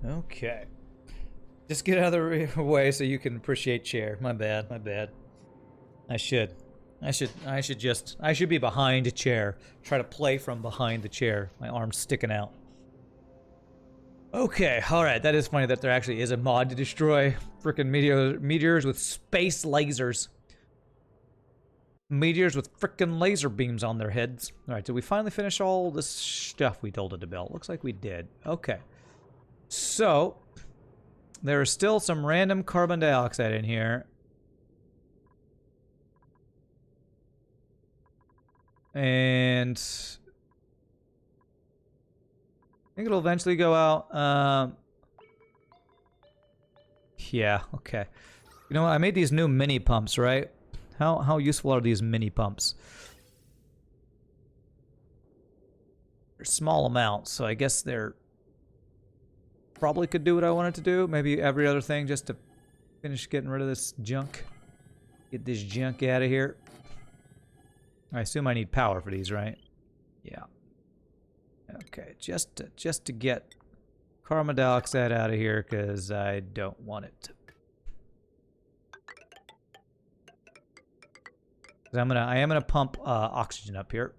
Okay. Just get out of the way so you can appreciate chair. My bad, my bad. I should be behind a chair. Try to play from behind the chair. My arm's sticking out. Okay, alright, that is funny that there actually is a mod to destroy frickin' meteors with space lasers. Meteors with frickin' laser beams on their heads. Alright, did we finally finish all this stuff we told it to build? Looks like we did. Okay. So, there is still some random carbon dioxide in here. And I think it'll eventually go out. Yeah, okay. You know what? I made these new mini pumps, right? How useful are these mini pumps? They're small amounts, so I guess they're probably could do what I wanted to do. Maybe every other thing just to finish getting rid of this junk. Get this junk out of here. I assume I need power for these, right? Yeah. Okay, just to get carbon dioxide out of here because I don't want it. I am gonna pump oxygen up here.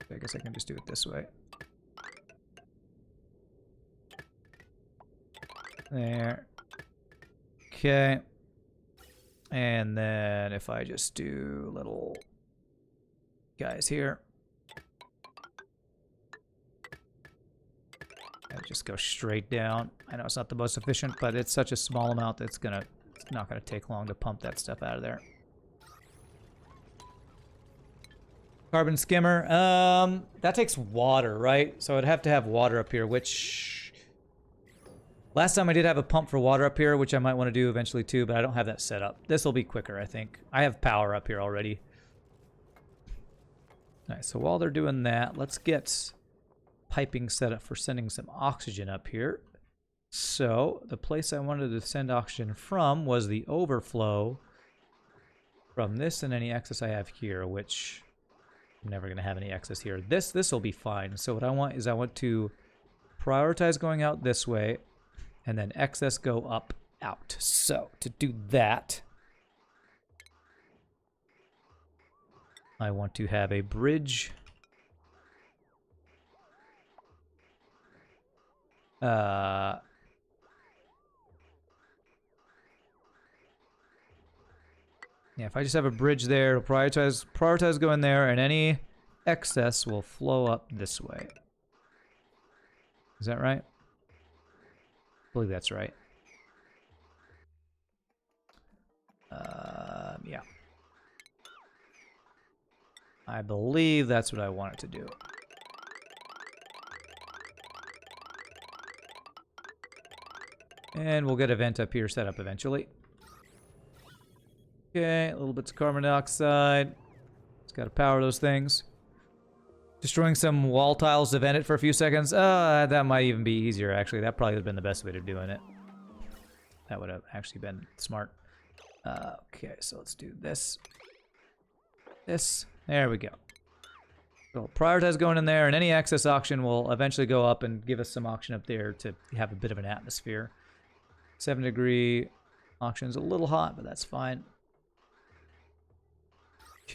I guess I can just do it this way. There. Okay. And then if I just do little guys here. I just go straight down. I know it's not the most efficient, but it's such a small amount that it's not gonna take long to pump that stuff out of there. Carbon skimmer. That takes water, right? So I'd have to have water up here, which last time I did have a pump for water up here, which I might want to do eventually too, but I don't have that set up. This will be quicker, I think. I have power up here already. Nice, so while they're doing that, let's get piping set up for sending some oxygen up here. So, the place I wanted to send oxygen from was the overflow from this and any excess I have here, which I'm never going to have any excess here. This will be fine. So what I want is I want to prioritize going out this way, and then excess go up, out. So, to do that, I want to have a bridge. Yeah, if I just have a bridge there, it'll prioritize going there, and any excess will flow up this way. Is that right? I believe that's right. Yeah. I believe that's what I want it to do. And we'll get a vent up here set up eventually. Okay, a little bits of carbon dioxide. Just gotta power those things. Destroying some wall tiles to vent it for a few seconds. That might even be easier, actually. That probably would have been the best way of doing it. That would have actually been smart. Okay, so let's do this. This. There we go. So prioritize going in there, and any excess oxygen will eventually go up and give us some oxygen up there to have a bit of an atmosphere. 7 degree oxygen's a little hot, but that's fine.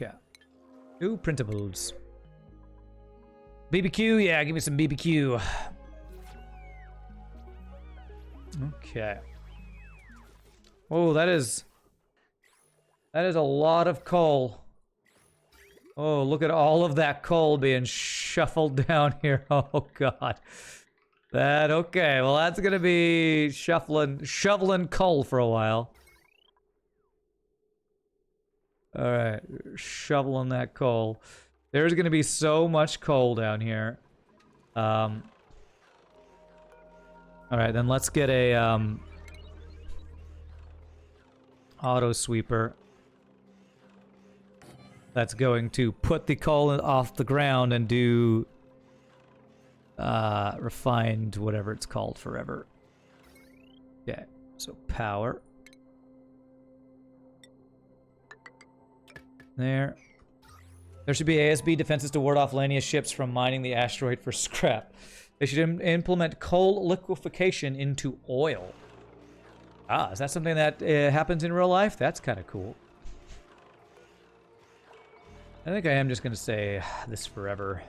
Yeah. Ooh, printables. BBQ, yeah, give me some BBQ. Okay. Whoa, that is a lot of coal. Oh, look at all of that coal being shuffled down here. Oh god. Okay, well that's gonna be shoveling coal for a while. Alright, shoveling that coal. There's gonna be so much coal down here. Alright, then let's get a auto sweeper that's going to put the coal off the ground and do refined whatever it's called forever. Okay, so power. There should be ASB defenses to ward off Lanius ships from mining the asteroid for scrap. They should implement coal liquefaction into oil. Ah, is that something that happens in real life? That's kind of cool. I think I am just going to say this forever.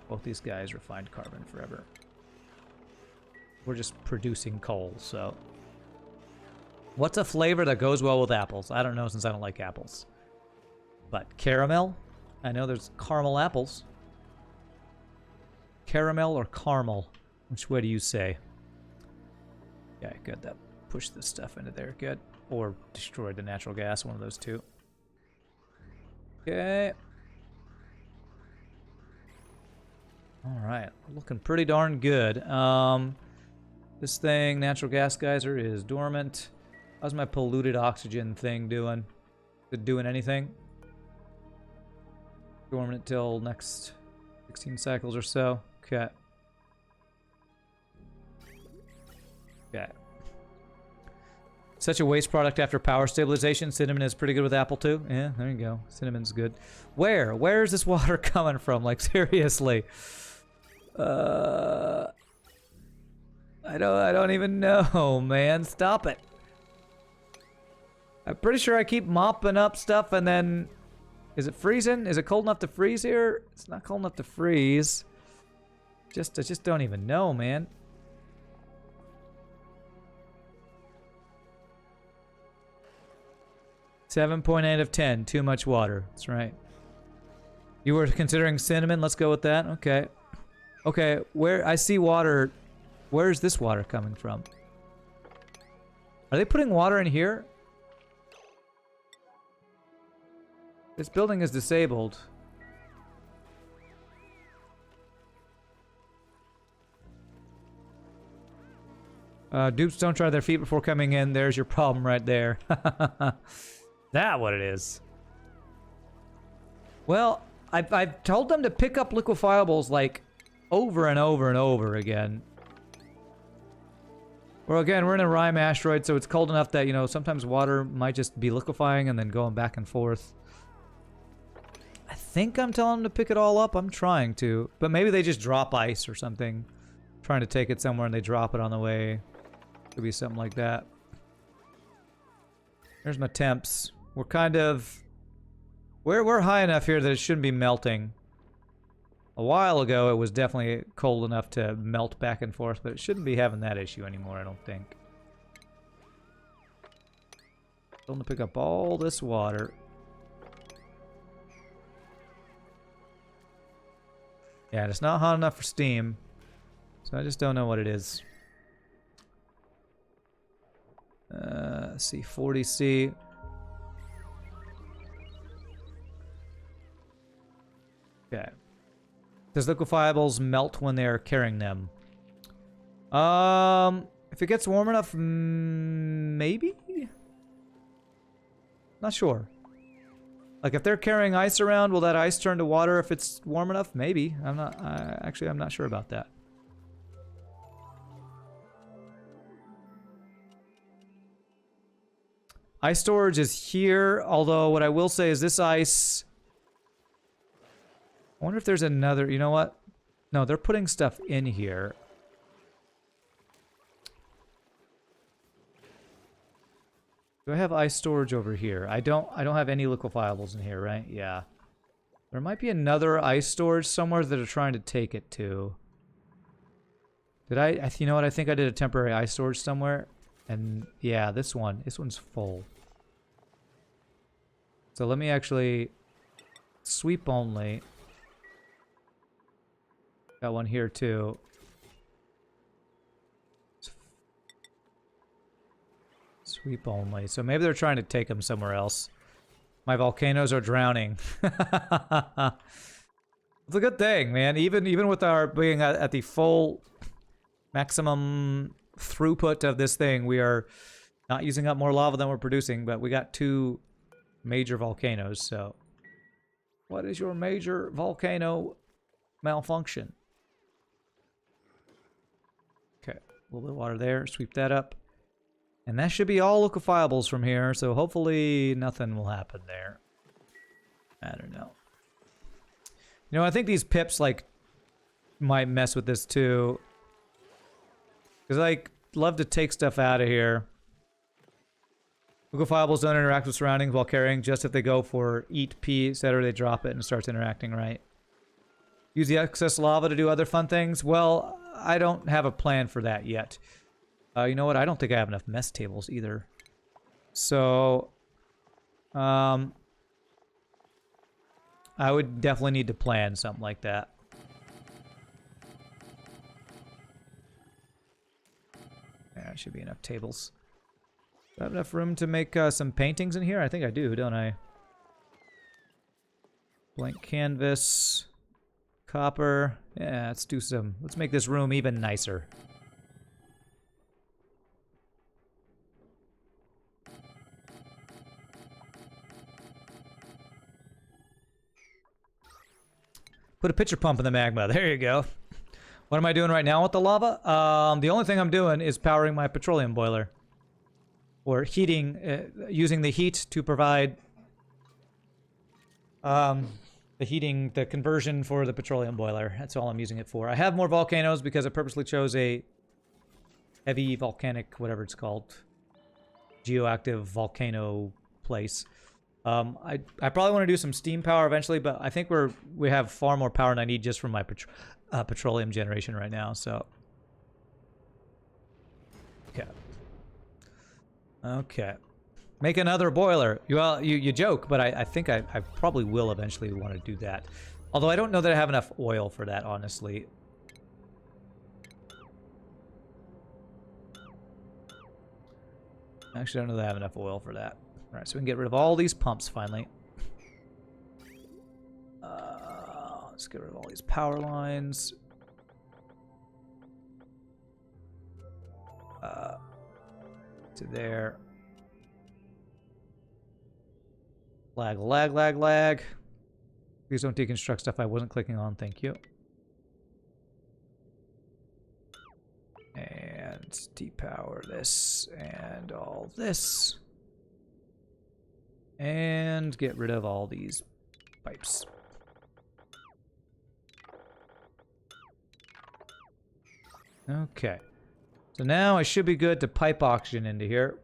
Both these guys refined carbon forever. We're just producing coal, so. What's a flavor that goes well with apples? I don't know since I don't like apples. But caramel? I know there's caramel apples. Caramel or caramel? Which way do you say? Yeah, good. That pushed this stuff into there. Good. Or destroyed the natural gas, one of those two. Okay. Alright. Looking pretty darn good. This thing, natural gas geyser, is dormant. How's my polluted oxygen thing doing? Is it doing anything? Dormant till next 16 cycles or so. Okay. Okay. Such a waste product after power stabilization. Cinnamon is pretty good with apple too. Yeah, there you go. Cinnamon's good. Where is this water coming from? Like seriously. I don't even know, man. Stop it. I'm pretty sure I keep mopping up stuff and then... Is it freezing? Is it cold enough to freeze here? It's not cold enough to freeze. I just don't even know, man. .8 out of 10. Too much water. That's right. You were considering cinnamon? Let's go with that. Okay. Okay, where I see water. Where's this water coming from? Are they putting water in here? This building is disabled. Dupes don't try their feet before coming in. There's your problem right there. That what it is. Well, I've told them to pick up liquefiables like over and over and over again. Well, again, we're in a Rime asteroid, so it's cold enough that, you know, sometimes water might just be liquefying and then going back and forth. I think I'm telling them to pick it all up. I'm trying to. But maybe they just drop ice or something. Trying to take it somewhere and they drop it on the way. Could be something like that. There's my temps. We're kind of... We're high enough here that it shouldn't be melting. A while ago, it was definitely cold enough to melt back and forth, but it shouldn't be having that issue anymore, I don't think. I'm going to pick up all this water. Yeah, it's not hot enough for steam, so I just don't know what it is. C40C. Okay. Does liquefiables melt when they're carrying them? If it gets warm enough, maybe? Not sure. Like, if they're carrying ice around, will that ice turn to water if it's warm enough? Maybe. I'm not... actually, I'm not sure about that. Ice storage is here, although what I will say is this ice... I wonder if there's another... You know what? No, they're putting stuff in here. Do I have ice storage over here? I don't have any liquefiables in here, right? Yeah. There might be another ice storage somewhere that are trying to take it to. Did I you know what? I think I did a temporary ice storage somewhere. And yeah, this one's full. So let me actually sweep only. Got one here too. Sweep only. So maybe they're trying to take them somewhere else. My volcanoes are drowning. It's a good thing, man. Even with our being at the full maximum throughput of this thing, we are not using up more lava than we're producing, but we got 2 major volcanoes, so... What is your major volcano malfunction? Okay, a little bit of water there. Sweep that up. And that should be all liquefiables from here, so hopefully nothing will happen there. I don't know. You know, I think these pips, like, might mess with this too. Because I love to take stuff out of here. Liquefiables don't interact with surroundings while carrying, just if they go for eat, pee, etc. They drop it and it starts interacting, right? Use the excess lava to do other fun things? Well, I don't have a plan for that yet. You know what? I don't think I have enough mess tables either. So, I would definitely need to plan something like that. Yeah, should be enough tables. Do I have enough room to make some paintings in here? I think I do, don't I? Blank canvas. Copper. Yeah, let's do some. Let's make this room even nicer. Put a pitcher pump in the magma. There you go. What am I doing right now with the lava? The only thing I'm doing is powering my petroleum boiler. Or heating, using the heat to provide the conversion for the petroleum boiler. That's all I'm using it for. I have more volcanoes because I purposely chose a heavy volcanic, whatever it's called, geoactive volcano place. I probably want to do some steam power eventually, but I think we have far more power than I need just from my petroleum generation right now. So, okay. Make another boiler. Well, you joke, but I think I probably will eventually want to do that. Although I don't know that I have enough oil for that, honestly. Actually, I don't know that I have enough oil for that. Alright, so we can get rid of all these pumps finally. Let's get rid of all these power lines. To there. Lag. Please don't deconstruct stuff I wasn't clicking on, thank you. And depower this and all this. And get rid of all these pipes. Okay. So now I should be good to pipe oxygen into here.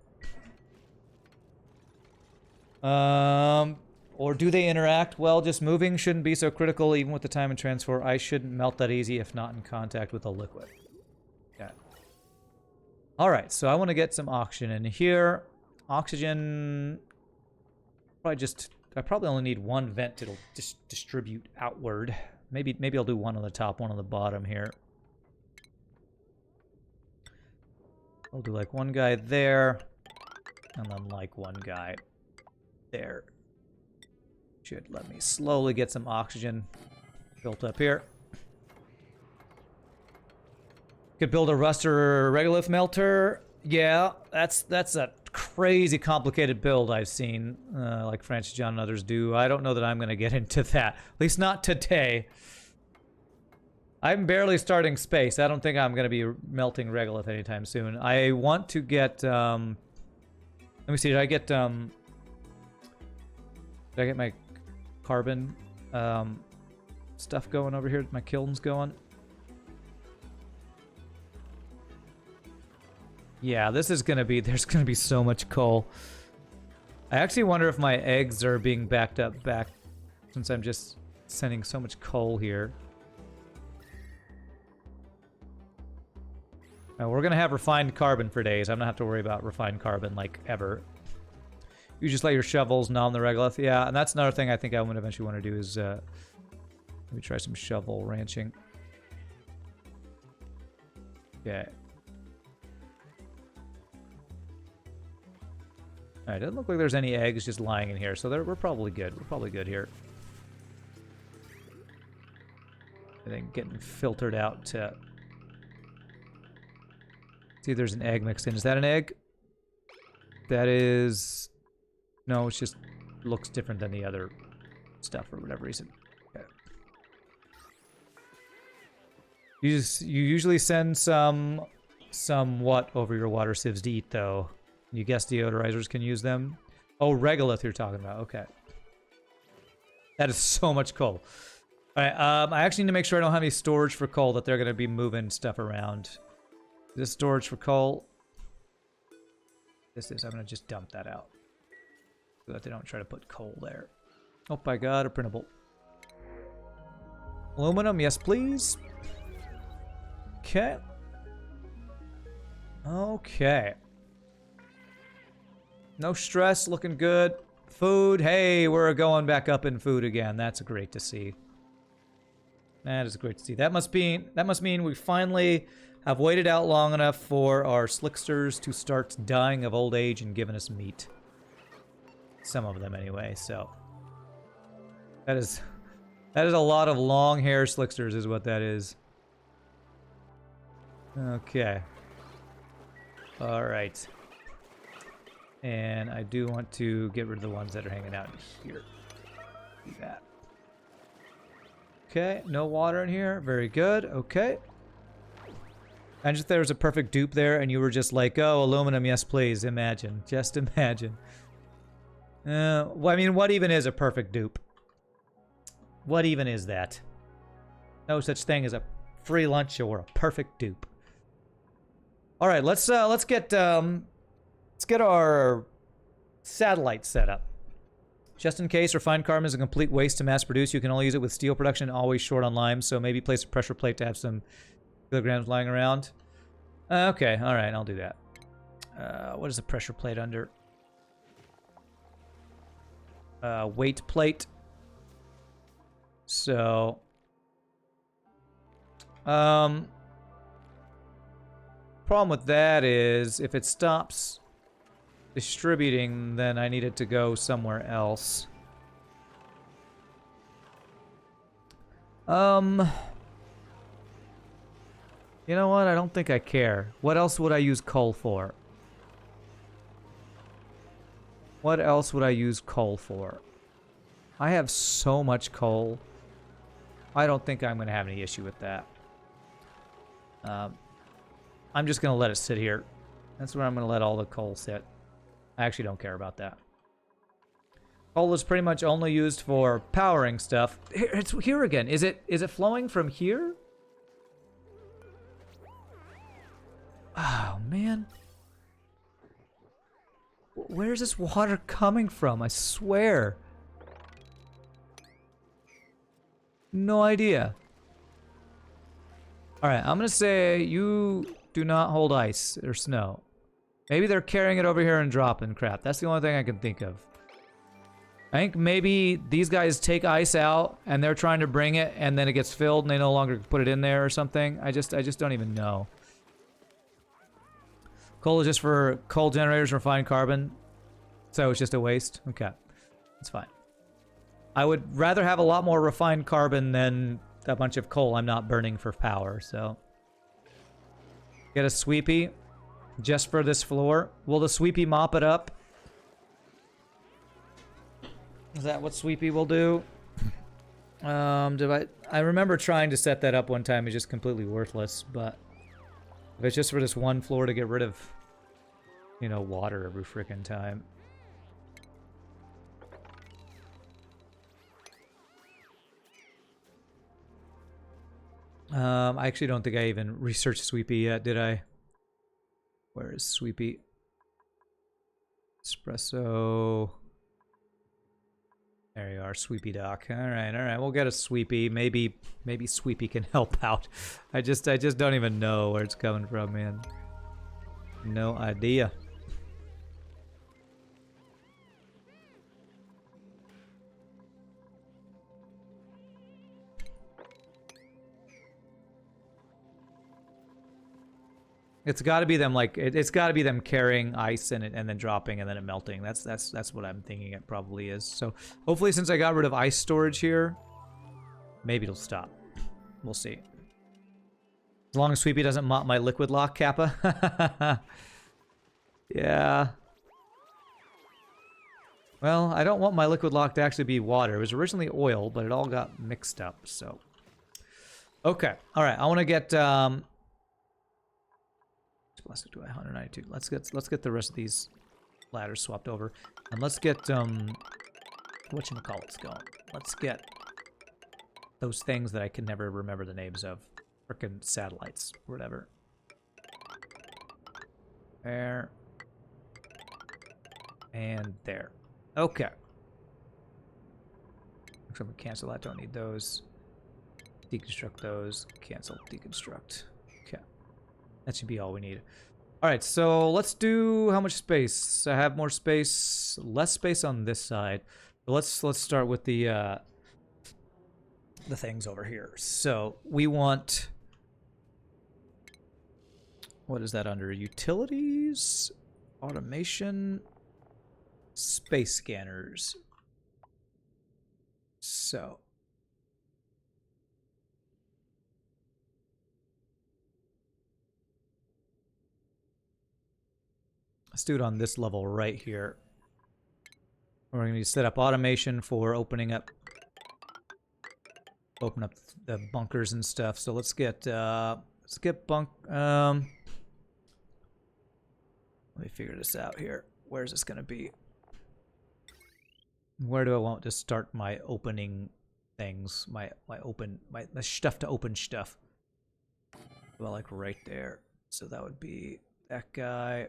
Or do they interact? Well, just moving shouldn't be so critical even with the time and transfer. I shouldn't melt that easy if not in contact with a liquid. Yeah. Alright, so I want to get some oxygen in here. Oxygen... I probably only need one vent to distribute outward. Maybe I'll do one on the top, one on the bottom here. I'll do like one guy there, and then like one guy there. Should let me slowly get some oxygen built up here. Could build a rust or regolith melter. Yeah, that's a crazy complicated build I've seen, like Francis John and others do. I don't know that I'm going to get into that. At least not today. I'm barely starting space. I don't think I'm going to be melting regolith anytime soon. I want to get... let me see, did I get my carbon stuff going over here? My kilns going? Yeah, this is gonna be, there's gonna be so much coal. I actually wonder if my eggs are being backed up since I'm just sending so much coal here. Now, we're gonna have refined carbon for days. I'm gonna have to worry about refined carbon like ever. You just let your shovels nom the regolith. Yeah, and that's another thing I think I would eventually want to do is maybe try some shovel ranching. Okay. Alright, doesn't look like there's any eggs just lying in here, so we're probably good. We're probably good here. I think getting filtered out to... See if there's an egg mixed in. Is that an egg? That is... No, it just looks different than the other stuff for whatever reason. Okay. You usually send somewhat over your water sieves to eat, though. You guess deodorizers can use them. Oh, regolith you're talking about. Okay. That is so much coal. Alright, I actually need to make sure I don't have any storage for coal, that they're going to be moving stuff around. Is this storage for coal? This is. I'm going to just dump that out. So that they don't try to put coal there. Oh, I got a printable. Aluminum, yes please. Okay. Okay. No stress, looking good. Food, hey, we're going back up in food again. That's great to see. That is great to see. That must mean we finally have waited out long enough for our slicksters to start dying of old age and giving us meat. Some of them anyway, so. That is a lot of long hair slicksters is what that is. Okay. Alright. And I do want to get rid of the ones that are hanging out here. Do that. Okay, no water in here. Very good. Okay. I just there was a perfect dupe there, and you were just like, oh, aluminum, yes, please. Imagine. Just imagine. Well, I mean, what even is a perfect dupe? What even is that? No such thing as a free lunch or a perfect dupe. All right, let's get our satellite set up. Just in case, refined carbon is a complete waste to mass produce. You can only use it with steel production, always short on lime, so maybe place a pressure plate to have some kilograms lying around. Okay, all right, I'll do that. What is the pressure plate under? Weight plate. So, problem with that is if it stops distributing, then I need it to go somewhere else. You know what? I don't think I care. What else would I use coal for? What else would I use coal for? I have so much coal. I don't think I'm going to have any issue with that. I'm just going to let it sit here. That's where I'm going to let all the coal sit. I actually don't care about that. Coal is pretty much only used for powering stuff. It's here again. Is it flowing from here? Oh, man. Where's this water coming from? I swear. No idea. Alright, I'm gonna say you do not hold ice or snow. Maybe they're carrying it over here and dropping crap. That's the only thing I can think of. I think maybe these guys take ice out and they're trying to bring it and then it gets filled and they no longer put it in there or something. I just don't even know. Coal is just for coal generators and refined carbon. So it's just a waste? Okay. That's fine. I would rather have a lot more refined carbon than a bunch of coal I'm not burning for power, so. Get a sweepy just for this floor. Will the sweepy mop it up? Is that what sweepy will do? I remember trying to set that up one time. It's just completely worthless, but if it's just for this one floor to get rid of, you know, water every frickin' time. I actually don't think I even researched Sweepy yet, did I? Where is Sweepy? Espresso. There you are, Sweepy Doc. All right, we'll get a Sweepy. Maybe Sweepy can help out. I just don't even know where it's coming from, man. No idea. It's got to be them, like it's got to be them carrying ice and then dropping and then it melting. That's what I'm thinking it probably is. So hopefully, since I got rid of ice storage here, maybe it'll stop. We'll see. As long as Sweepy doesn't mop my liquid lock, Kappa. Yeah. Well, I don't want my liquid lock to actually be water. It was originally oil, but it all got mixed up. So okay, all right. I want to get Plastic to 192. Let's get the rest of these ladders swapped over, and let's get whatchamacallits going. Let's get those things that I can never remember the names of. Frickin' satellites, whatever. There. And there. Okay. So I'm gonna cancel that, don't need those. Deconstruct those, cancel, deconstruct. Okay. That should be all we need. Alright, so let's do how much space? I have more space, less space on this side. But let's start with the things over here. So we want, what is that under? Utilities, automation, space scanners. So let's do it on this level right here. We're going to set up automation for open up the bunkers and stuff. So let's get let me figure this out here. Where's this going to be? Where do I want to start my opening things? My stuff to open stuff. Well, like right there. So that would be that guy.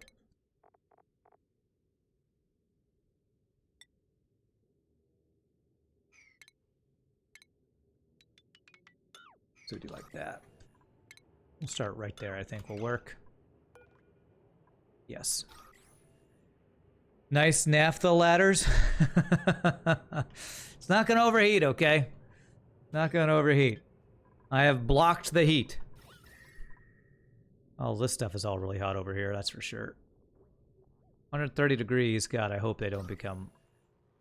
So do like that. We'll start right there, I think will work. Yes. Nice naphtha ladders. It's not gonna overheat, okay? Not gonna overheat. I have blocked the heat. Oh, this stuff is all really hot over here, that's for sure. 130 degrees. God, I hope they don't become...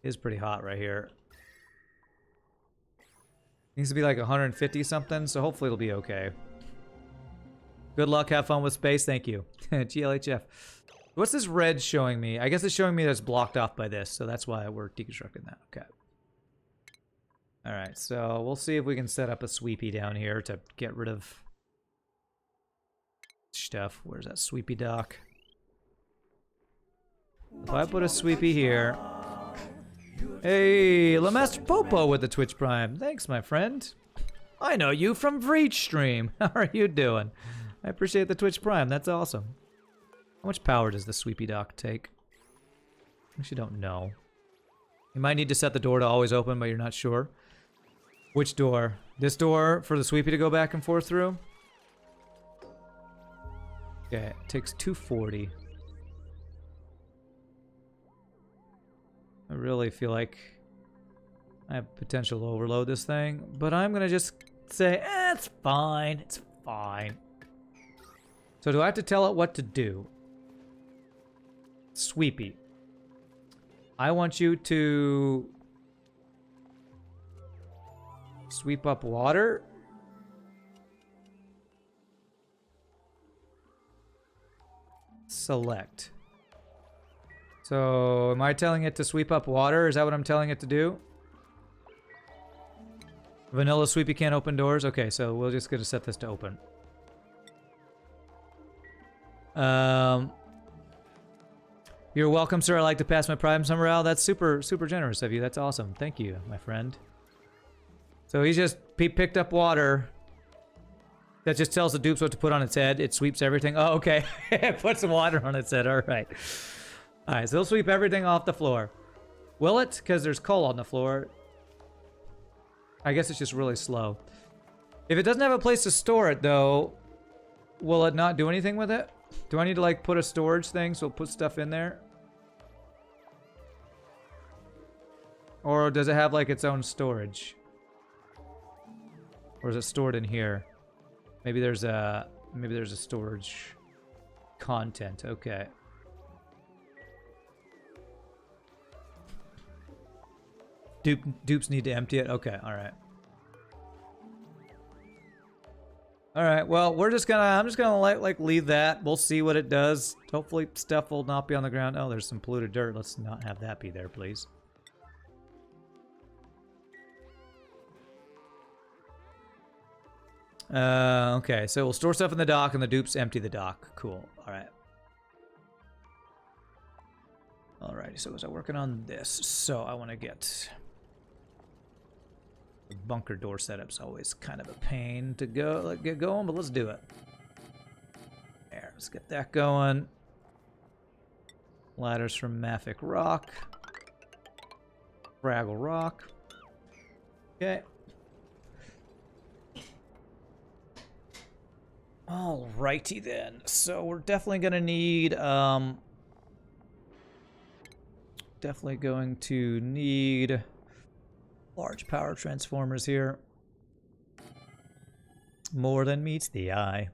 It is pretty hot right here. Needs to be like 150 something, so hopefully it'll be okay. Good luck, have fun with space, thank you. GLHF. What's this red showing me? I guess it's showing me that it's blocked off by this, so that's why we're deconstructing that. Okay. Alright, so we'll see if we can set up a sweepy down here to get rid of stuff. Where's that sweepy dock? If I put a sweepy here... Hey, Lamaster Popo with the Twitch Prime. Thanks, my friend. I know you from Breach Stream. How are you doing? I appreciate the Twitch Prime. That's awesome. How much power does the sweepy dock take? I actually don't know. You might need to set the door to always open, but you're not sure. Which door? This door for the sweepy to go back and forth through? Okay, it takes 240. I really feel like I have potential to overload this thing, but I'm gonna just say, it's fine, it's fine. So do I have to tell it what to do? Sweepy. I want you to sweep up water. Select. So, am I telling it to sweep up water? Is that what I'm telling it to do? Vanilla sweepy can't open doors? Okay, so we're just gonna set this to open. You're welcome, sir. I like to pass my prime somewhere out. That's super generous of you. That's awesome. Thank you, my friend. So he picked up water. That just tells the dupes what to put on its head. It sweeps everything. Oh, okay. Put some water on its head. All right. All right, so it'll sweep everything off the floor. Will it? Because there's coal on the floor. I guess it's just really slow. If it doesn't have a place to store it, though, will it not do anything with it? Do I need to, like, put a storage thing so it'll put stuff in there? Or does it have, like, its own storage? Or is it stored in here? Maybe there's a storage content. Okay. Dupes need to empty it. Okay, all right. All right. Well, I'm just gonna leave that. We'll see what it does. Hopefully, stuff will not be on the ground. Oh, there's some polluted dirt. Let's not have that be there, please. Okay, so we'll store stuff in the dock and the dupes empty the dock. Cool. All right. Alrighty, so as I'm working on this, so I want to get The bunker door setup's always kind of a pain to get going, but let's do it. There, let's get that going. Ladders from Maffic Rock. Fraggle Rock. Okay. Alrighty then. So we're definitely gonna need definitely going to need large power transformers here. More than meets the eye.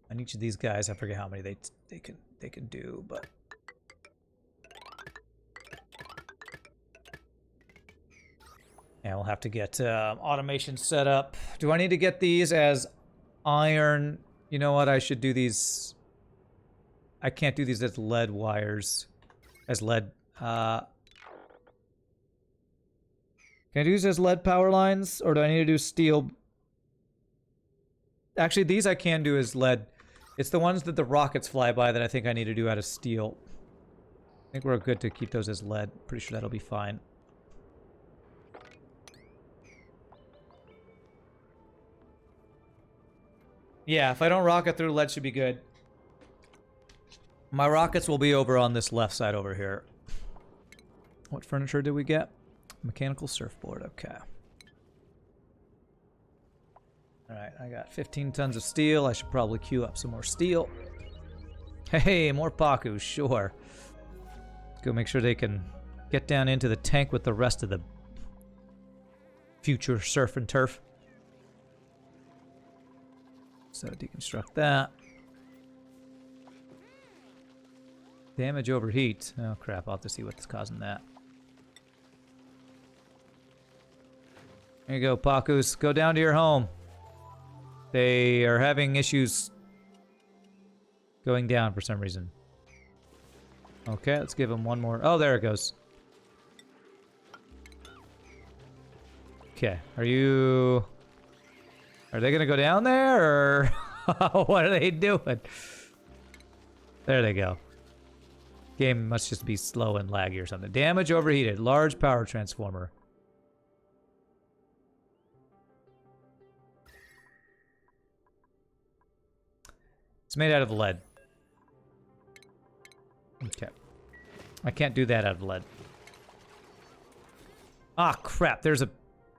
And each of these guys, I forget how many they can do, but yeah, we'll have to get automation set up. Do I need to get these as iron? You know what? I should do these. I can't do these as lead wires. As lead. Can I do these as lead power lines? Or do I need to do steel? Actually, these I can do as lead. It's the ones that the rockets fly by that I think I need to do out of steel. I think we're good to keep those as lead. Pretty sure that'll be fine. Yeah, if I don't rocket through, lead should be good. My rockets will be over on this left side over here. What furniture did we get? Mechanical surfboard, okay. Alright, I got 15 tons of steel. I should probably queue up some more steel. Hey, more Paku, sure. Let's go make sure they can get down into the tank with the rest of the future surf and turf. So deconstruct that. Damage overheat. Oh crap, I'll have to see what's causing that. There you go, Pakus. Go down to your home. They are having issues going down for some reason. Okay, let's give them one more. Oh, there it goes. Okay, are they gonna go down there, or what are they doing? There they go. Game must just be slow and laggy or something. Damage overheated. Large power transformer. It's made out of lead. Okay. I can't do that out of lead. Ah, crap. There's a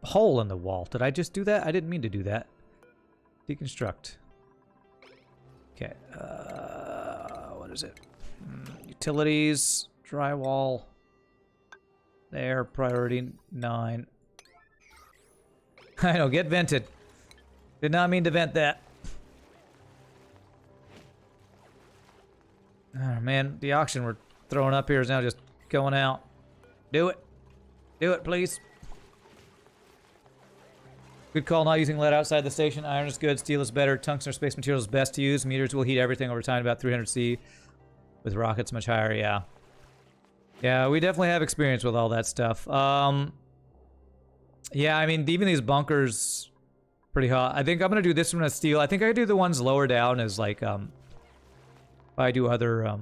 hole in the wall. Did I just do that? I didn't mean to do that. Deconstruct. Okay. What is it? Utilities. Drywall. There. Priority 9. I know. Get vented. Did not mean to vent that. Oh, man, the auction we're throwing up here is now just going out. Do it. Do it, please. Good call not using lead outside the station. Iron is good. Steel is better. Tungsten or space material is best to use. Meters will heat everything over time about 300 C. With rockets much higher, yeah. Yeah, we definitely have experience with all that stuff. Yeah, I mean, even these bunkers, pretty hot. I think I'm going to do this one as steel. I think I do the ones lower down as like, I do other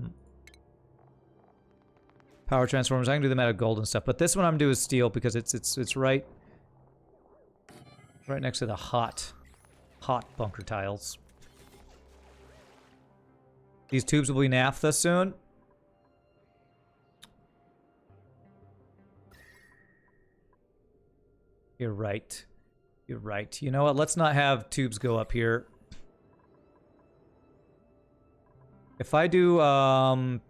power transformers. I can do them out of gold and stuff, but this one I'm doing is steel because it's right next to the hot bunker tiles. These tubes will be naphtha soon. You're right. You're right. You know what? Let's not have tubes go up here. If I do, problem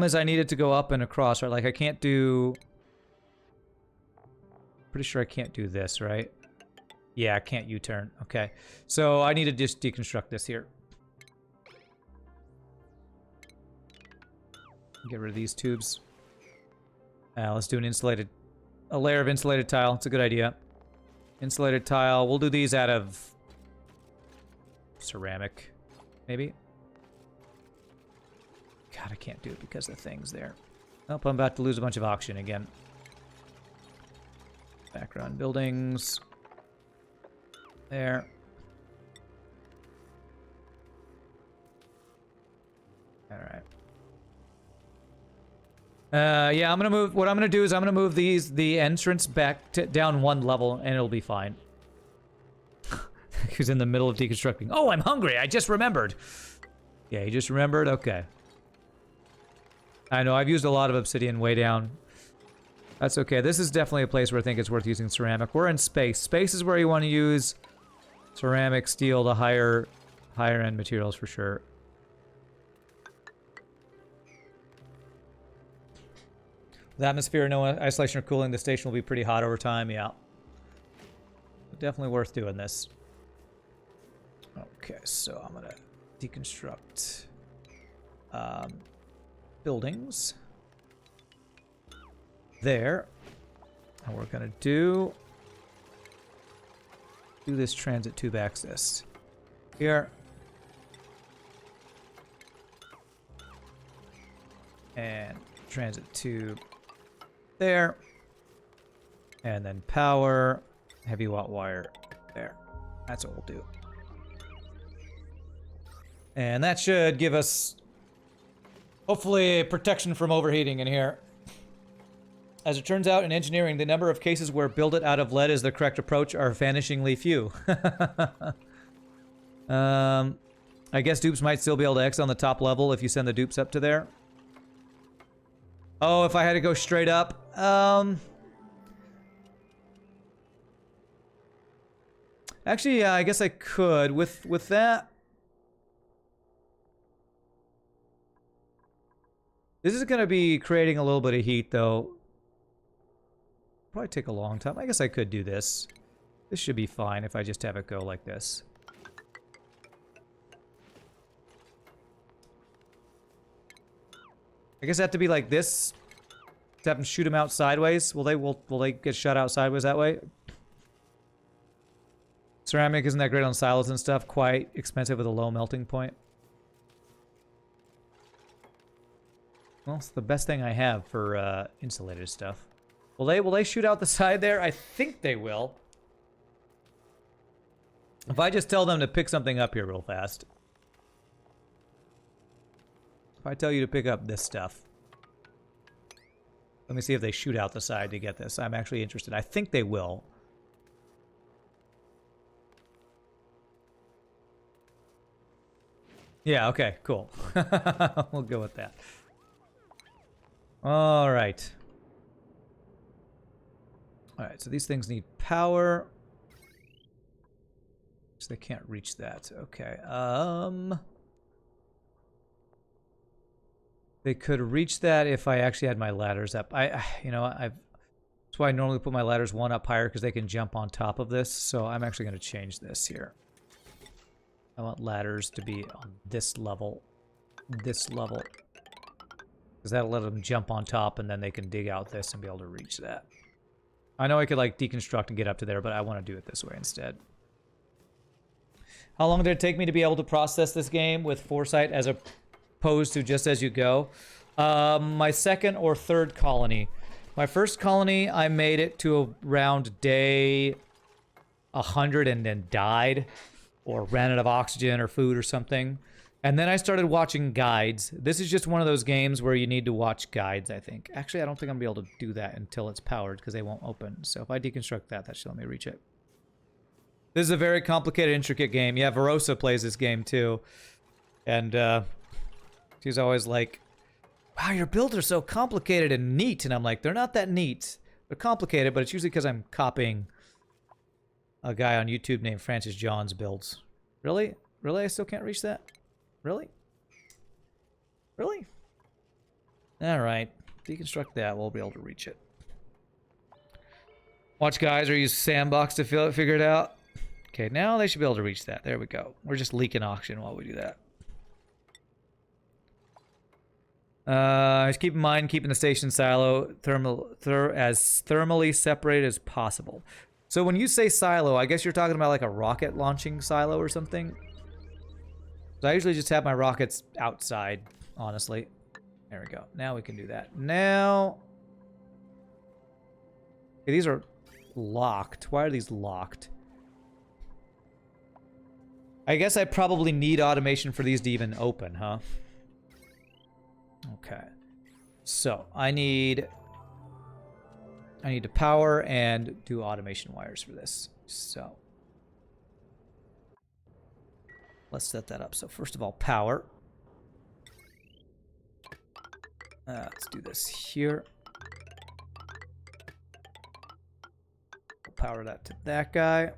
is I need it to go up and across, right? Like I can't do, pretty sure I can't do this, right? Yeah, I can't U-turn. Okay. So I need to just deconstruct this here. Get rid of these tubes. Let's do a layer of insulated tile. It's a good idea. Insulated tile. We'll do these out of ceramic, maybe. God, I can't do it because the thing's there. Nope, I'm about to lose a bunch of oxygen again. Background buildings. There. Alright. Yeah, I'm gonna move. What I'm gonna do is I'm gonna move the entrance back down one level, and it'll be fine. He's in the middle of deconstructing. Oh, I'm hungry. I just remembered. Yeah, you just remembered. Okay. I know I've used a lot of obsidian way down. That's okay. This is definitely a place where I think it's worth using ceramic. We're in space. Space is where you want to use ceramic, steel, the higher end materials for sure. With atmosphere, no isolation or cooling, the station will be pretty hot over time. Yeah. Definitely worth doing this. Okay, so I'm gonna deconstruct buildings. There. And we're gonna do this transit tube access here. And transit tube there. And then power, heavy watt wire there. That's what we'll do. And that should give us, hopefully, protection from overheating in here. As it turns out, in engineering, the number of cases where build it out of lead is the correct approach are vanishingly few. I guess dupes might still be able to X on the top level if you send the dupes up to there. Oh, if I had to go straight up? Actually, yeah, I guess I could. With that... This is going to be creating a little bit of heat, though. Probably take a long time. I guess I could do this. This should be fine if I just have it go like this. I guess I have to be like this. To have them shoot them out sideways. Will they get shot out sideways that way? Ceramic isn't that great on silos and stuff. Quite expensive with a low melting point. Well, it's the best thing I have for insulated stuff. Will they shoot out the side there? I think they will. If I just tell them to pick something up here real fast. If I tell you to pick up this stuff. Let me see if they shoot out the side to get this. I'm actually interested. I think they will. Yeah, okay, cool. We'll go with that. All right. All right, so these things need power. So they can't reach that. Okay. They could reach that if I actually had my ladders up. You know, that's why I normally put my ladders one up higher because they can jump on top of this. So I'm actually going to change this here. I want ladders to be on this level. This level. Because that'll let them jump on top and then they can dig out this and be able to reach that. I know I could like deconstruct and get up to there, but I want to do it this way instead. How long did it take me to be able to process this game with foresight as opposed to just as you go? My second or third colony. My first colony, I made it to around day 100 and then died. Or ran out of oxygen or food or something. And then I started watching guides. This is just one of those games where you need to watch guides, I think. Actually, I don't think I'm going to be able to do that until it's powered because they won't open. So if I deconstruct that, that should let me reach it. This is a very complicated, intricate game. Yeah, Verosa plays this game too. And she's always like, wow, your builds are so complicated and neat. And I'm like, they're not that neat. They're complicated, but it's usually because I'm copying a guy on YouTube named Francis John's builds. Really? Really? I still can't reach that? Really? Really? Alright. Deconstruct that. We'll be able to reach it. Watch guys or use sandbox to figure it out. Okay, now they should be able to reach that. There we go. We're just leaking oxygen while we do that. Just keep in mind keeping the station silo as thermally separated as possible. So when you say silo, I guess you're talking about like a rocket launching silo or something? So I usually just have my rockets outside, honestly. There we go. Now we can do that. Now... Okay, these are locked. Why are these locked? I guess I probably need automation for these to even open, huh? Okay. So I need to power and do automation wires for this. So let's set that up. So first of all, power. Let's do this here. We'll power that to that guy.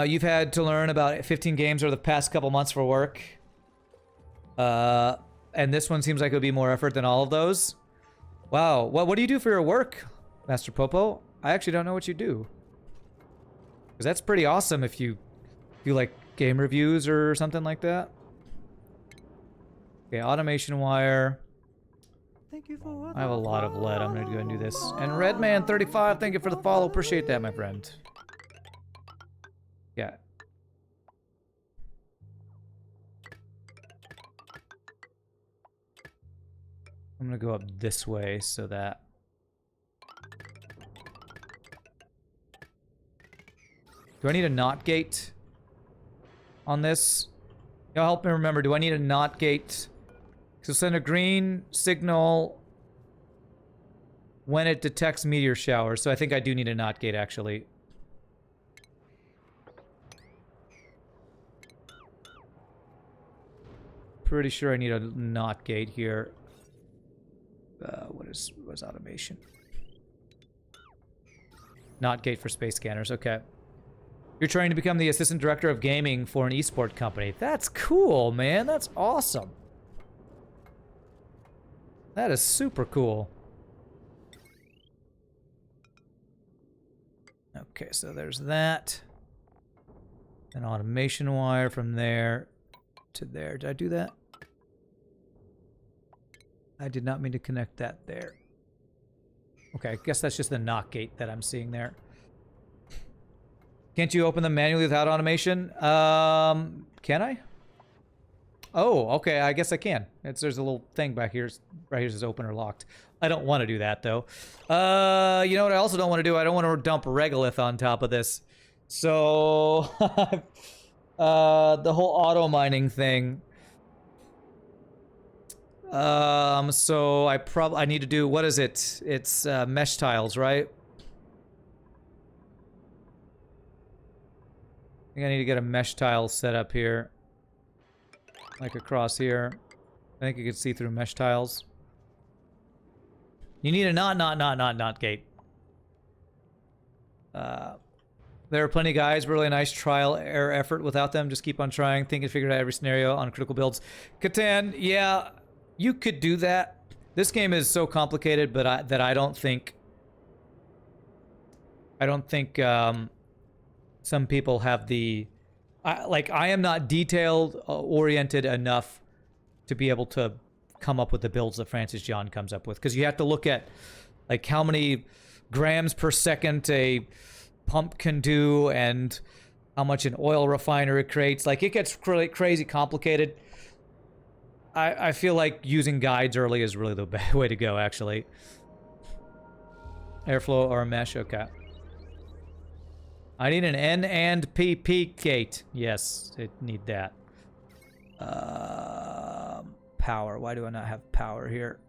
You've had to learn about 15 games over the past couple months for work. And this one seems like it would be more effort than all of those. Wow. What do you do for your work, Master Popo? I actually don't know what you do. Because that's pretty awesome if you do like game reviews or something like that. Okay, automation wire. Thank you for I have a lot of lead. I'm going to go and do this. And Redman35, thank you for the follow. Appreciate that, my friend. Yeah. I'm going to go up this way so that... Do I need a NOT gate on this? Y'all help me remember. Do I need a NOT gate? So send a green signal when it detects meteor showers. So I think I do need a NOT gate, actually. Pretty sure I need a NOT gate here. What is automation? NOT gate for space scanners. Okay. You're trying to become the assistant director of gaming for an esport company. That's cool, man. That's awesome. That is super cool. Okay, so there's that. An automation wire from there to there. Did I do that? I did not mean to connect that there. Okay, I guess that's just the NOT gate that I'm seeing there. Can't you open them manually without automation? Can I? Oh, okay, I guess I can. There's a little thing back here. Right here says open or locked. I don't want to do that, though. You know what I also don't want to do? I don't want to dump regolith on top of this. So, the whole auto mining thing. So I need to do, what is it? It's, mesh tiles, right? I think I need to get a mesh tile set up here. Like across here. I think you can see through mesh tiles. You need a not gate. There are plenty of guys, really nice trial error effort without them. Just keep on trying. Think and figure out every scenario on critical builds. Catan, yeah, you could do that. This game is so complicated, but I don't think some people have the... I am not detailed oriented enough to be able to come up with the builds that Francis John comes up with. Because you have to look at like how many grams per second a pump can do and how much an oil refiner it creates. Like, it gets crazy complicated. I feel like using guides early is really the way to go, actually. Airflow or a mesh, okay. I need an N and PP gate. Yes, I need that. Power. Why do I not have power here?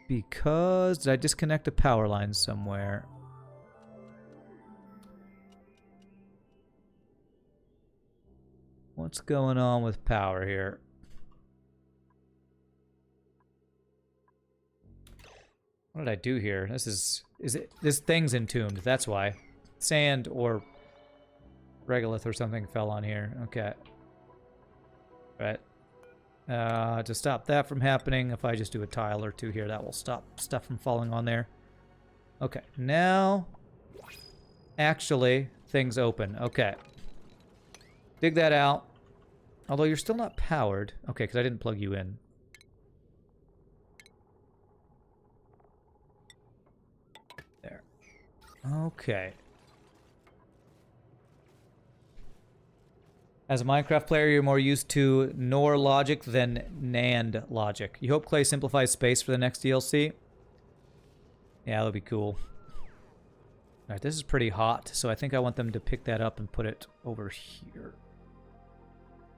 Because did I disconnect a power line somewhere? What's going on with power here? What did I do here? This thing's entombed, that's why. Sand or regolith or something fell on here. Okay. Right. To stop that from happening, if I just do a tile or two here, that will stop stuff from falling on there. Okay, now actually things open. Okay. Dig that out. Although you're still not powered. Okay, because I didn't plug you in. There. Okay. As a Minecraft player, you're more used to NOR logic than NAND logic. You hope Clay simplifies space for the next DLC? Yeah, that'll be cool. Alright, this is pretty hot, so I think I want them to pick that up and put it over here.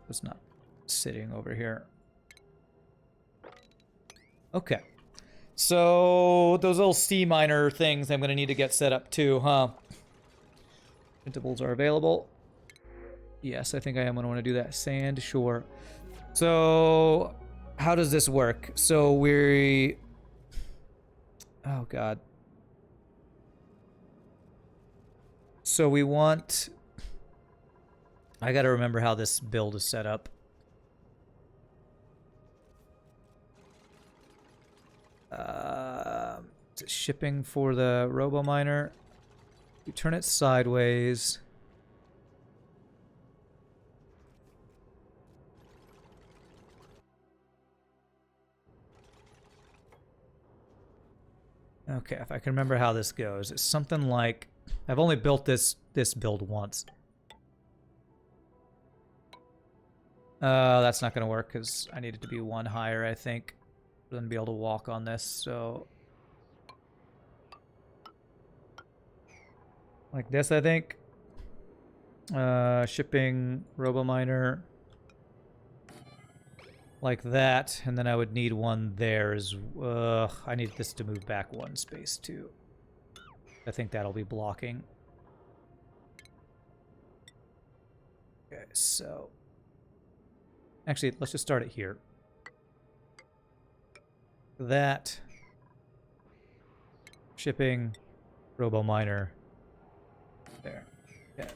It's not sitting over here. Okay. So, those little C miner things I'm going to need to get set up too, huh? Printables are available. Yes, I think I am going to want to do that. Sand, sure. So, how does this work? So, we... Oh, God. So, we want... I got to remember how this build is set up. Shipping for the robo miner. You turn it sideways. Okay, if I can remember how this goes, it's something like I've only built this build once. That's not going to work because I need it to be one higher, I think, for them to be able to walk on this. So, like this, I think. Shipping RoboMiner like that, and then I would need one there as I need this to move back one space too. I think that'll be blocking. Okay, so actually, let's just start it here. That shipping RoboMiner there. Yeah.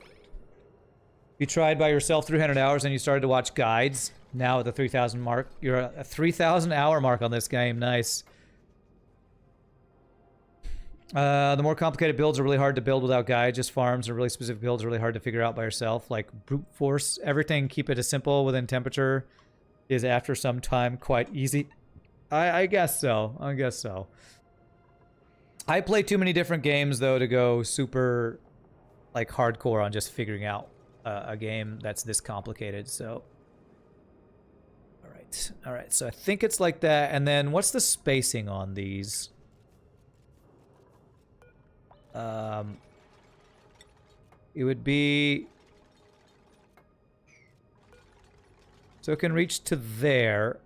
You tried by yourself 300 hours and you started to watch guides. Now at the 3,000 mark. You're at a 3,000 hour mark on this game. Nice. The more complicated builds are really hard to build without guides. Just farms and really specific builds are really hard to figure out by yourself. Like brute force. Everything, keep it as simple within temperature is after some time quite easy. I guess so. I guess so. I play too many different games though to go super like hardcore on just figuring out a game that's this complicated. So all right, so I think it's like that. And then what's the spacing on these? It would be... So it can reach to there.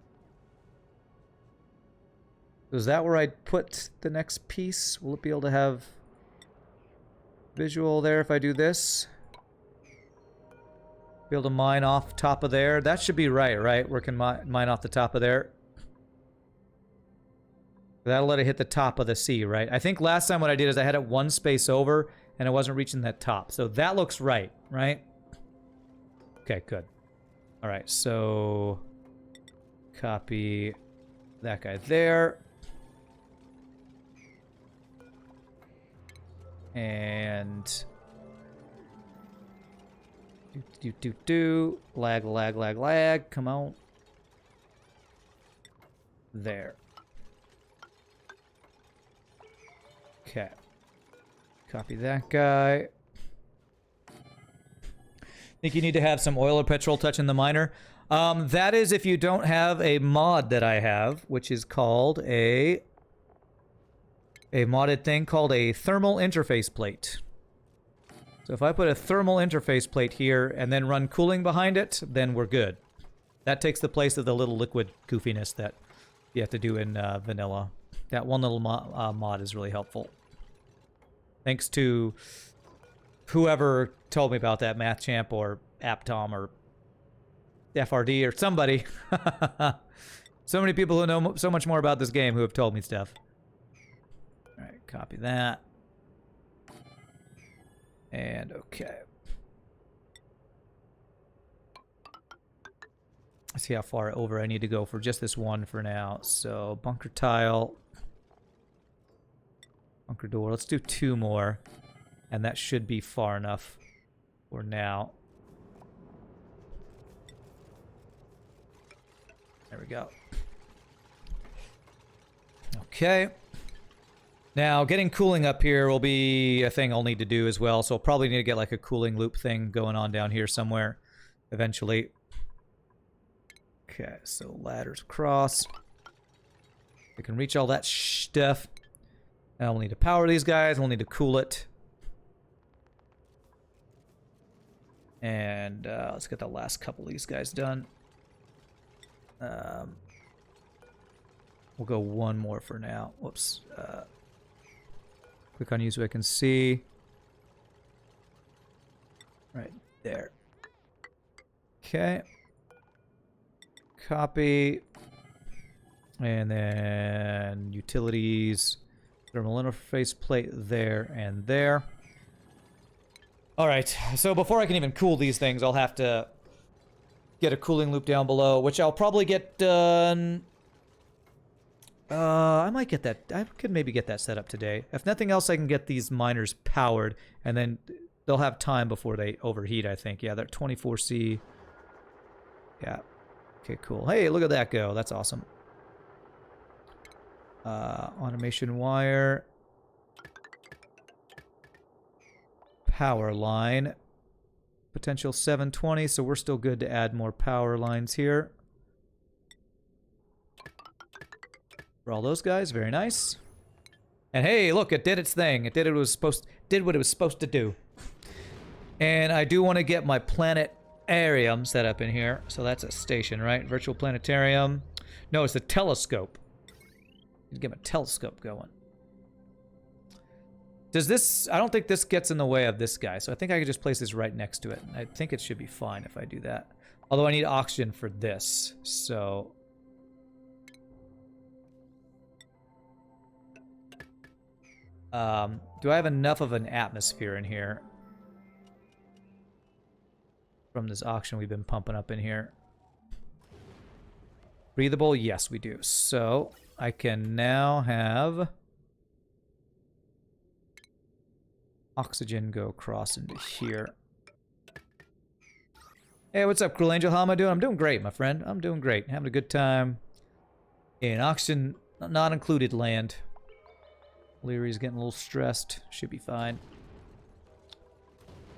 Is that where I'd put the next piece? Will it be able to have visual there if I do this? Be able to mine off top of there. That should be right? Where it can mine off the top of there. That'll let it hit the top of the sea, right? I think last time what I did is I had it one space over and it wasn't reaching that top. So that looks right? Okay, good. All right, so copy that guy there. And lag. Come on. There. Okay. Copy that guy. Think you need to have some oil or petrol touching the miner? That is if you don't have a mod that I have, which is called a modded thing called a thermal interface plate. So if I put a thermal interface plate here and then run cooling behind it, then we're good. That takes the place of the little liquid goofiness that you have to do in vanilla. That one little mod is really helpful. Thanks to whoever told me about that, Math Champ or AppTom or FRD or somebody. So many people who know so much more about this game who have told me stuff. All right, copy that. And okay. Let's see how far over I need to go for just this one for now. So bunker tile. Bunker door. Let's do 2 more. And that should be far enough for now. There we go. Okay. Now, getting cooling up here will be a thing I'll need to do as well, so I'll probably need to get like a cooling loop thing going on down here somewhere eventually. Okay, so ladders across. We can reach all that stuff. Now we'll need to power these guys, we'll need to cool it. And let's get the last couple of these guys done. We'll go one more for now. Whoops. Click on use so I can see. Right there. Okay. Copy. And then utilities. Thermal interface plate there and there. Alright, so before I can even cool these things, I'll have to get a cooling loop down below, which I'll probably get done... I might get that... I could maybe get that set up today. If nothing else, I can get these miners powered, and then they'll have time before they overheat, I think. Yeah, they're 24C. Yeah. Okay, cool. Hey, look at that go. That's awesome. Automation wire... Power line. Potential 720, so we're still good to add more power lines here. For all those guys, very nice. And hey, look, it did its thing. It did what it was supposed to do. And I do want to get my planetarium set up in here. So that's a station, right? Virtual planetarium. No, it's a telescope. Get my telescope going. Does this... I don't think this gets in the way of this guy, so I think I could just place this right next to it. I think it should be fine if I do that. Although I need oxygen for this, so... do I have enough of an atmosphere in here? From this oxygen we've been pumping up in here. Breathable? Yes, we do. So, I can now have... oxygen go across into here. Hey, what's up, Cruel Angel? How am I doing? I'm doing great, my friend. I'm doing great. Having a good time in oxygen not included land. Leary's getting a little stressed. Should be fine.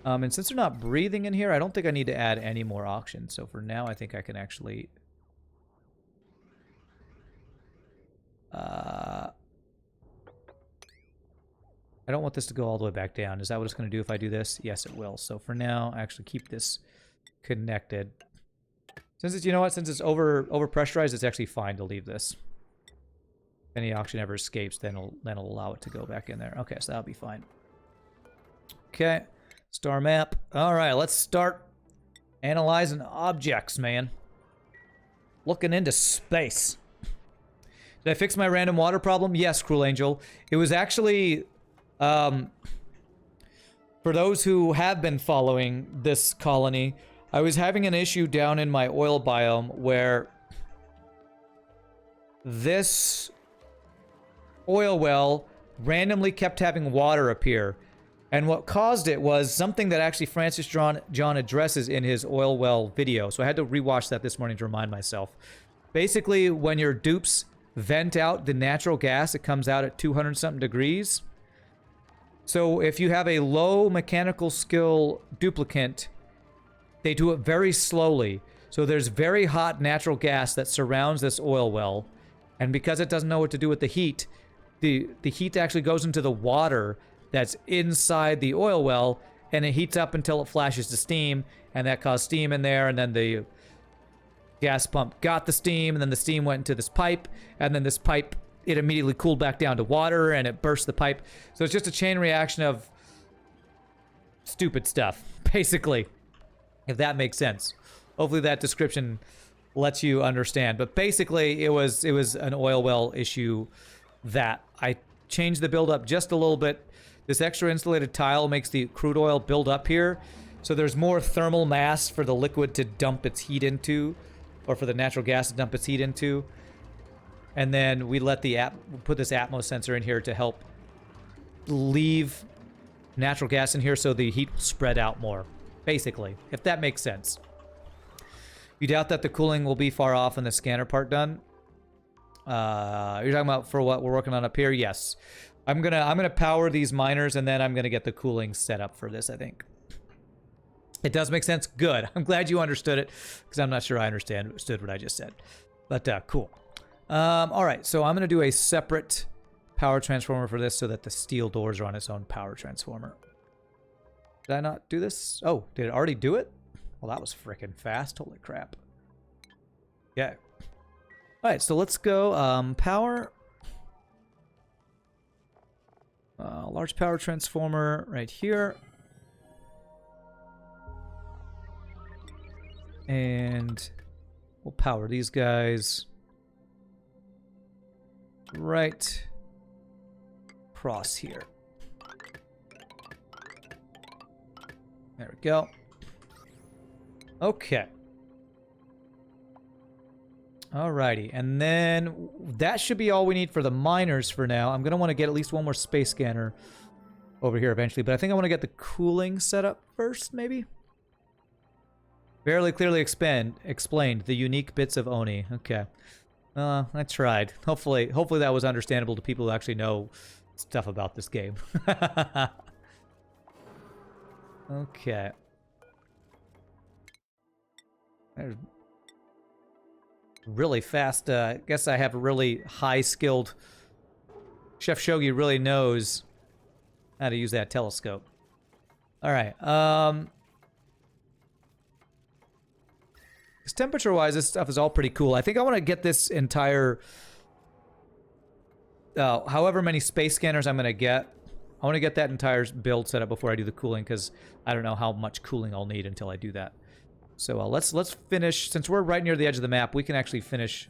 And since they're not breathing in here, I don't think I need to add any more oxygen. So for now, I think I can actually... I don't want this to go all the way back down. Is that what it's going to do if I do this? Yes, it will. So for now, I actually keep this connected. Since it's, you know what, since it's over pressurized, it's actually fine to leave this. If any oxygen ever escapes, then it'll allow it to go back in there. Okay, so that'll be fine. Okay, star map. All right, let's start analyzing objects, man. Looking into space. Did I fix my random water problem? Yes, Cruel Angel. It was actually... for those who have been following this colony, I was having an issue down in my oil biome where this oil well randomly kept having water appear. And what caused it was something that actually Francis John addresses in his oil well video. So I had to rewatch that this morning to remind myself. Basically, when your dupes vent out the natural gas, it comes out at 200-something degrees. So if you have a low mechanical skill duplicant, they do it very slowly. So there's very hot natural gas that surrounds this oil well. And because it doesn't know what to do with the heat actually goes into the water that's inside the oil well, and it heats up until it flashes to steam, and that caused steam in there, and then the gas pump got the steam, and then the steam went into this pipe, and then this pipe... it immediately cooled back down to water, and it burst the pipe. So it's just a chain reaction of stupid stuff, basically, if that makes sense. Hopefully that description lets you understand. But basically, it was an oil well issue that I changed the build-up just a little bit. This extra insulated tile makes the crude oil build up here, so there's more thermal mass for the liquid to dump its heat into, or for the natural gas to dump its heat into. And then we let the put this Atmos sensor in here to help leave natural gas in here so the heat will spread out more, basically, if that makes sense. You doubt that the cooling will be far off and the scanner part done? You're talking about for what we're working on up here? Yes. I'm gonna power these miners, and then I'm gonna get the cooling set up for this, I think. It does make sense? Good. I'm glad you understood it, because I'm not sure I understood what I just said. But cool. Alright, so I'm going to do a separate power transformer for this so that the steel doors are on its own power transformer. Did I not do this? Oh, did it already do it? Well, that was freaking fast. Holy crap. Yeah. All right, so let's go power. Large power transformer right here. And we'll power these guys right across here. There we go. Okay. Alrighty, and then that should be all we need for the miners for now. I'm going to want to get at least one more space scanner over here eventually, but I think I want to get the cooling set up first, maybe? Barely clearly explained the unique bits of Oni. Okay. I tried. Hopefully that was understandable to people who actually know stuff about this game. Okay. There's really fast. I guess I have a really high-skilled... Chef Shogi really knows how to use that telescope. All right. Temperature-wise, this stuff is all pretty cool. I think I want to get this entire... however many space scanners I'm going to get, I want to get that entire build set up before I do the cooling, because I don't know how much cooling I'll need until I do that. So let's finish. Since we're right near the edge of the map, we can actually finish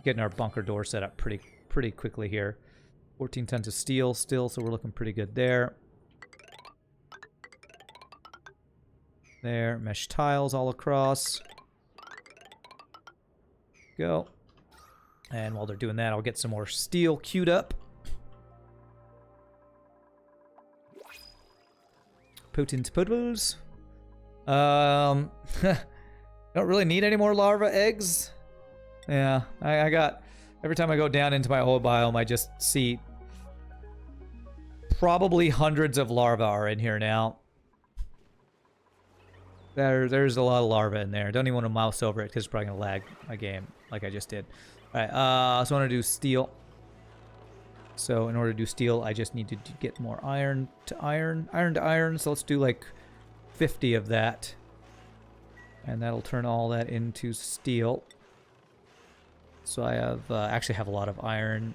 getting our bunker door set up pretty quickly here. 14 tons of steel still, so we're looking pretty good there. There, mesh tiles all across. Go. And while they're doing that, I'll get some more steel queued up. Potent potatoes. Don't really need any more larva eggs. Yeah, I got... Every time I go down into my old biome, I just see... Probably hundreds of larvae are in here now. There's a lot of larvae in there. Don't even want to mouse over it because it's probably going to lag my game like I just did. Alright, so I want to do steel. So in order to do steel, I just need to get more iron to iron. So let's do like 50 of that. And that'll turn all that into steel. So I have actually have a lot of iron.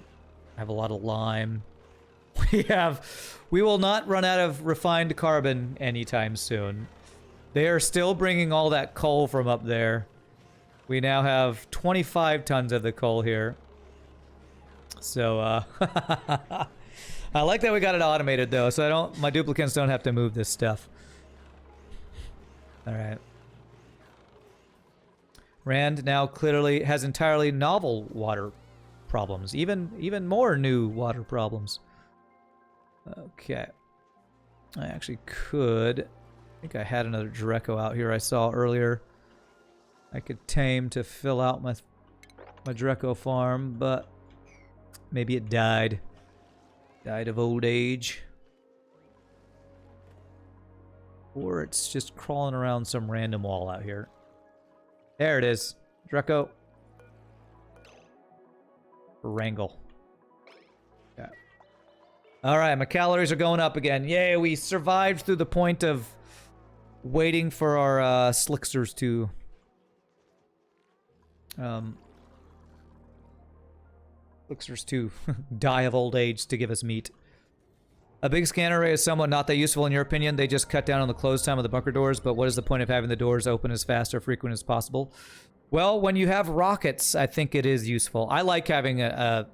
I have a lot of lime. We will not run out of refined carbon anytime soon. They are still bringing all that coal from up there. We now have 25 tons of the coal here. So, I like that we got it automated though, so my duplicants don't have to move this stuff. Alright. Rand now clearly has entirely novel water problems. Even more new water problems. Okay. I actually could... I think I had another Dreco out here I saw earlier. I could tame to fill out my Dreco farm, but maybe it died. Died of old age. Or it's just crawling around some random wall out here. There it is. Dreco. Wrangle. Yeah. Alright, my calories are going up again. Yay, we survived through the point of waiting for our slicksters to die of old age to give us meat. A big scanner array is somewhat not that useful in your opinion. They just cut down on the close time of the bunker doors, but what is the point of having the doors open as fast or frequent as possible? Well, when you have rockets, I think it is useful. I like having the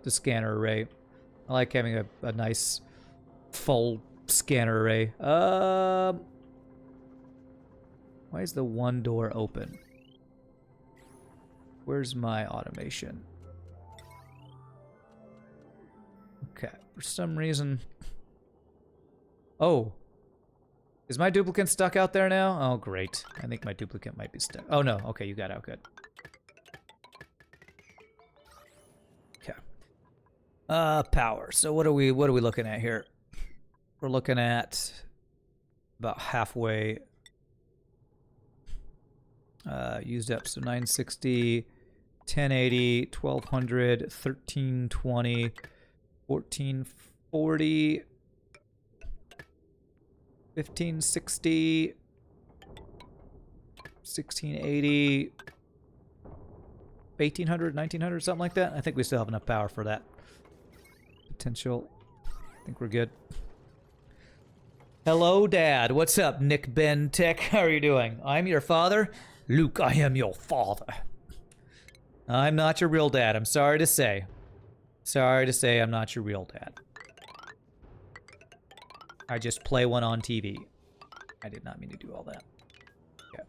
scanner array. I like having a nice full scanner array. Why is the one door open? Where's my automation? Okay, for some reason... Oh. Is my duplicate stuck out there now? Oh, great. I think my duplicate might be stuck. Oh, no. Okay, you got out. Good. Okay. Power. So what are we looking at here? We're looking at about halfway used up. So 960, 1080, 1200, 1320, 1440, 1560, 1680, 1800, 1900, something like that. I think we still have enough power for that. Potential. I think we're good. Hello, Dad. What's up, Nick Ben Tech? How are you doing? I'm your father. Luke, I am your father. I'm not your real dad. I'm sorry to say. Sorry to say I'm not your real dad. I just play one on TV. I did not mean to do all that. Okay.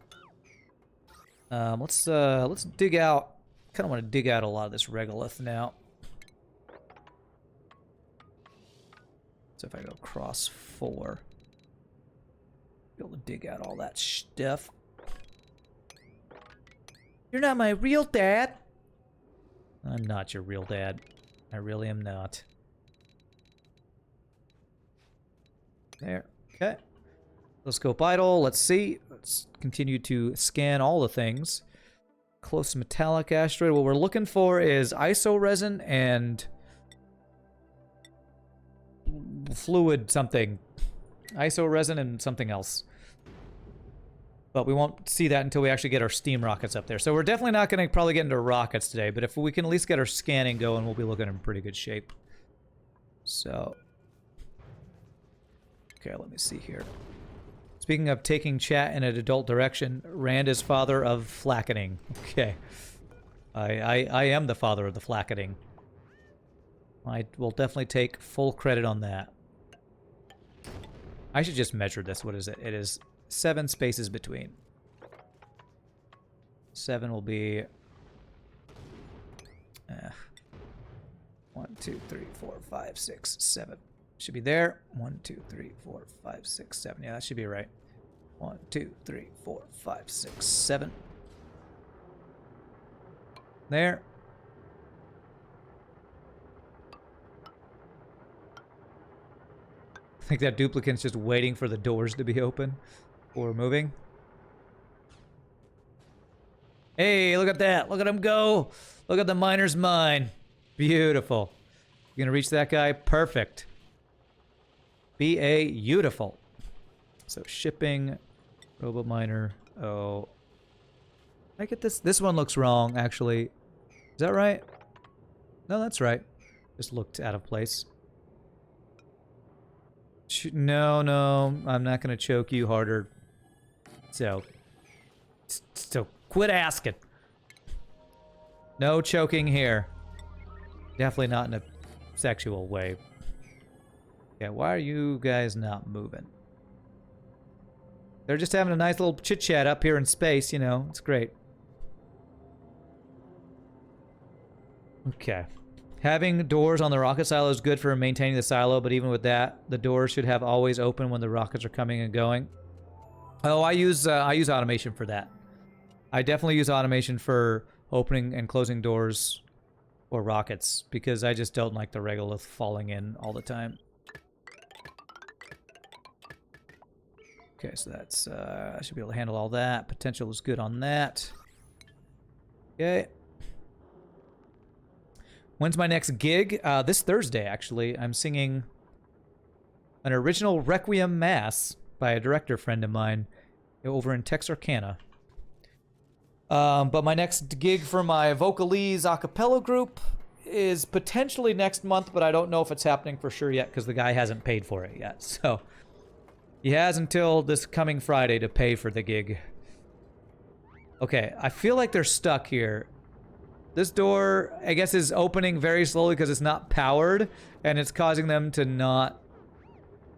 Let's dig out. Kind of want to dig out a lot of this regolith now. So if I go across 4, be able to dig out all that stuff. You're not my real dad. I'm not your real dad. I really am not. There. Okay. Let's go idle. Let's see. Let's continue to scan all the things. Close metallic asteroid. What we're looking for is iso resin and fluid something. Iso resin and something else. But we won't see that until we actually get our steam rockets up there. So we're definitely not going to probably get into rockets today, but if we can at least get our scanning going, we'll be looking in pretty good shape. So, okay, let me see here. Speaking of taking chat in an adult direction, Rand is father of flackening. Okay. I am the father of the flackening. I will definitely take full credit on that. I should just measure this. What is it? It is 7 spaces between. 7 will be 1, 2, 3, 4, 5, 6, 7. Should be there. 1, 2, 3, 4, 5, 6, 7. Yeah, that should be right. 1, 2, 3, 4, 5, 6, 7. There. I think that duplicate's just waiting for the doors to be open or moving. Hey, look at that. Look at him go. Look at the miner's mine. Beautiful. You gonna reach that guy? Perfect. Beautiful. So shipping, robo miner. Oh, I get this. This one looks wrong, actually. Is that right? No, that's right. Just looked out of place. No, I'm not gonna choke you harder. So quit asking. No choking here. Definitely not in a sexual way. Yeah, why are you guys not moving? They're just having a nice little chit-chat up here in space, you know. It's great. Okay. Having doors on the rocket silo is good for maintaining the silo, but even with that, the doors should have always open when the rockets are coming and going. Oh, I use automation for that. I definitely use automation for opening and closing doors or rockets because I just don't like the regolith falling in all the time. Okay, so that's I should be able to handle all that. Potential is good on that. Okay. When's my next gig? This Thursday, actually. I'm singing an original Requiem Mass by a director friend of mine over in Texarkana. But my next gig for my Vocalese a cappella group is potentially next month, but I don't know if it's happening for sure yet because the guy hasn't paid for it yet. So he has until this coming Friday to pay for the gig. Okay, I feel like they're stuck here. This door, I guess, is opening very slowly because it's not powered, and it's causing them to not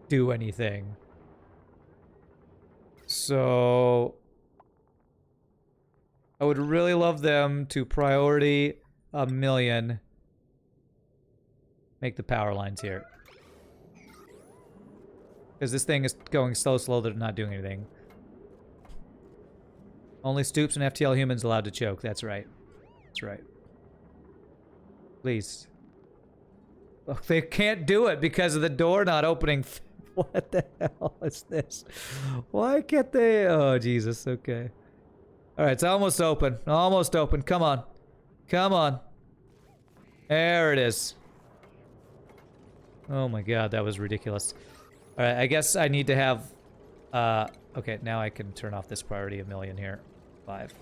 do anything. So I would really love them to priority 1,000,000 make the power lines here. Because this thing is going so slow that it's not doing anything. Only Stoops and FTL humans allowed to choke. That's right. That's right. Please. Look, they can't do it because of the door not opening. What the hell is this? Why can't they? Oh, Jesus. Okay. All right, it's almost open. Almost open. Come on. Come on. There it is. Oh my God, that was ridiculous. All right, I guess I need to have Okay, now I can turn off this priority 1,000,000 here. 5.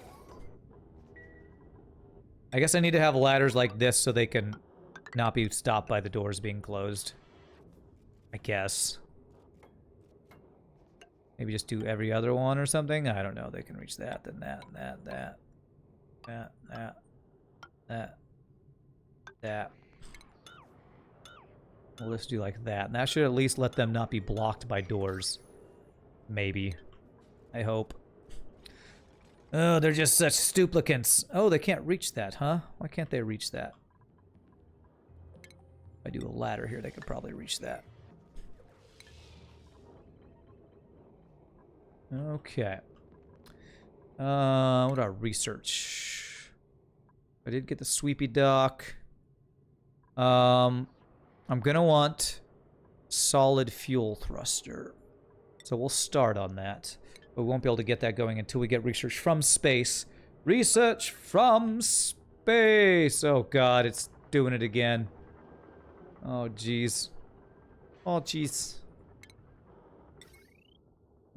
I guess I need to have ladders like this so they can not be stopped by the doors being closed. I guess. Maybe just do every other one or something? I don't know. They can reach that, then that, that. Well, let's do like that. And that should at least let them not be blocked by doors. Maybe. I hope. Oh, they're just such stuplicants. Oh, they can't reach that, huh? Why can't they reach that? If I do a ladder here, they could probably reach that. Okay. What about research? I did get the sweepy dock. I'm gonna want solid fuel thruster. So we'll start on that. But we won't be able to get that going until we get research from space. Research from space! Oh god, it's doing it again. Oh jeez. Oh jeez.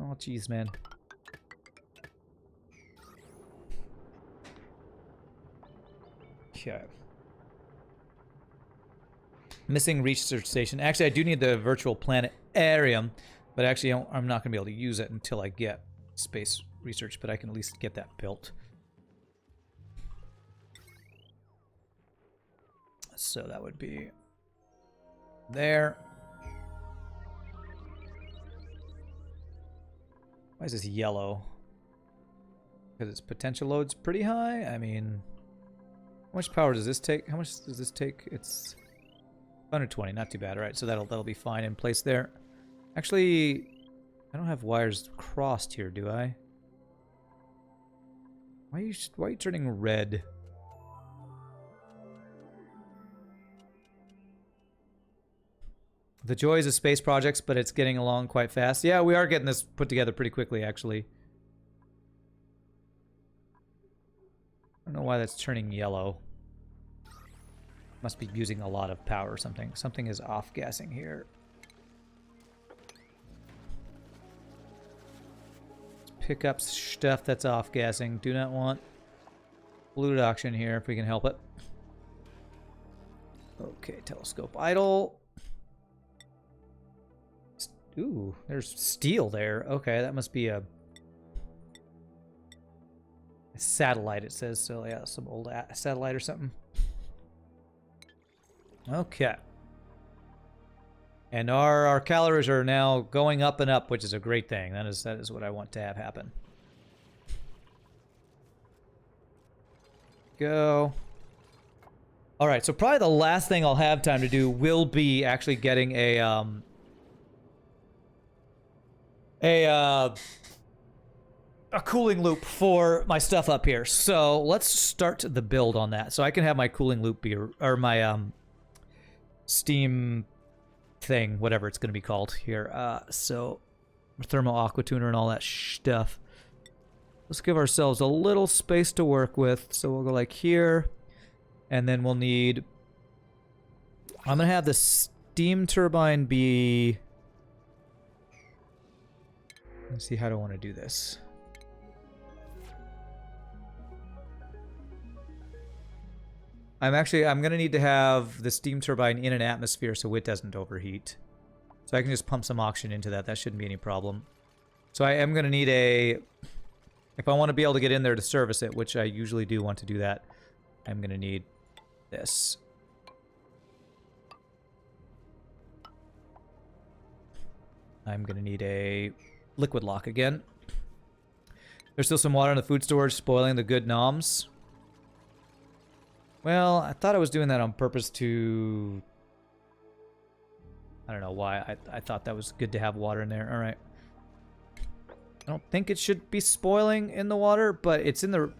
Oh jeez, man. Okay. Missing research station. Actually, I do need the virtual planetarium, but actually I'm not going to be able to use it until I get space research, but I can at least get that built. So that would be there. Why is this yellow? Because its potential load's pretty high? I mean, how much power does this take? How much does this take? It's 120, not too bad. All right, so that'll be fine in place there. Actually, I don't have wires crossed here, do I? Why are you turning red? The joys of space projects, but it's getting along quite fast. Yeah, we are getting this put together pretty quickly, actually. I don't know why that's turning yellow. Must be using a lot of power or something. Something is off-gassing here. Let's pick up stuff that's off-gassing. Do not want fluid oxygen here if we can help it. Okay, telescope idle. Ooh, there's steel there. Okay, that must be a satellite, it says. So yeah, some old satellite or something. Okay. And our calories are now going up and up, which is a great thing. That is what I want to have happen. Go. All right, so probably the last thing I'll have time to do will be actually getting a cooling loop for my stuff up here. So let's start the build on that. So I can have my cooling loop be, or my steam thing, whatever it's going to be called here. So thermal aqua tuner and all that stuff. Let's give ourselves a little space to work with. So we'll go like here, and then we'll need. I'm going to have the steam turbine be. Let's see, how do I want to do this? I'm going to need to have the steam turbine in an atmosphere so it doesn't overheat. So I can just pump some oxygen into that. That shouldn't be any problem. So I am going to need if I want to be able to get in there to service it, which I usually do want to do that, I'm going to need this. I'm going to need a liquid lock again. There's still some water in the food storage, spoiling the good noms. Well, I thought I was doing that on purpose to... I don't know why. I thought that was good to have water in there. All right. I don't think it should be spoiling in the water, but it's in the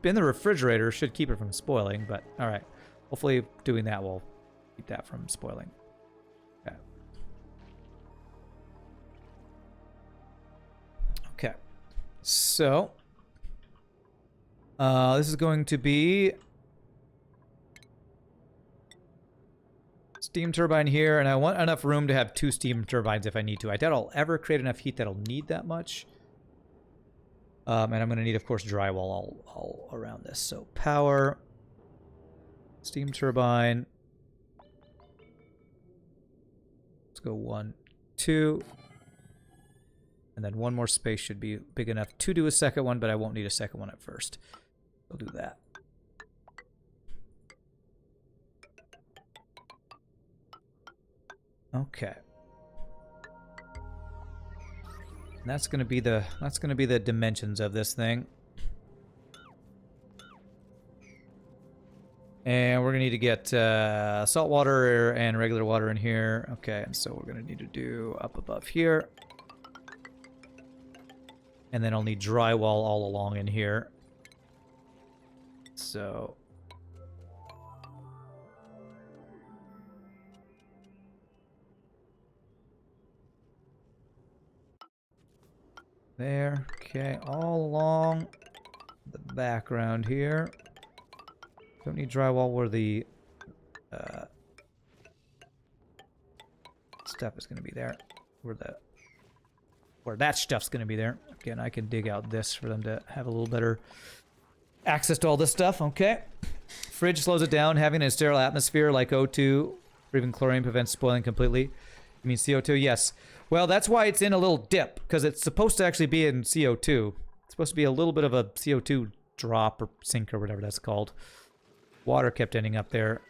refrigerator. Should keep it from spoiling, but all right. Hopefully doing that will keep that from spoiling. Okay. Okay. So, this is going to be steam turbine here, and I want enough room to have 2 steam turbines if I need to. I doubt I'll ever create enough heat that'll need that much. And I'm going to need, of course, drywall all around this. So power, steam turbine. Let's go 1, 2. And then one more space should be big enough to do a second one, but I won't need a second one at first. We'll do that. Okay. And that's going to be the dimensions of this thing. And we're going to need to get salt water and regular water in here. Okay, and so we're going to need to do up above here. And then I'll need drywall all along in here. So there. Okay, all along the background here. Don't need drywall where the stuff is going to be there. Where that stuff's going to be there. Again, I can dig out this for them to have a little better access to all this stuff. Okay. Fridge slows it down. Having a sterile atmosphere like O2 or even chlorine prevents spoiling completely. You mean CO2? Yes. Well, that's why it's in a little dip, because it's supposed to actually be in CO2. It's supposed to be a little bit of a CO2 drop or sink or whatever that's called. Water kept ending up there.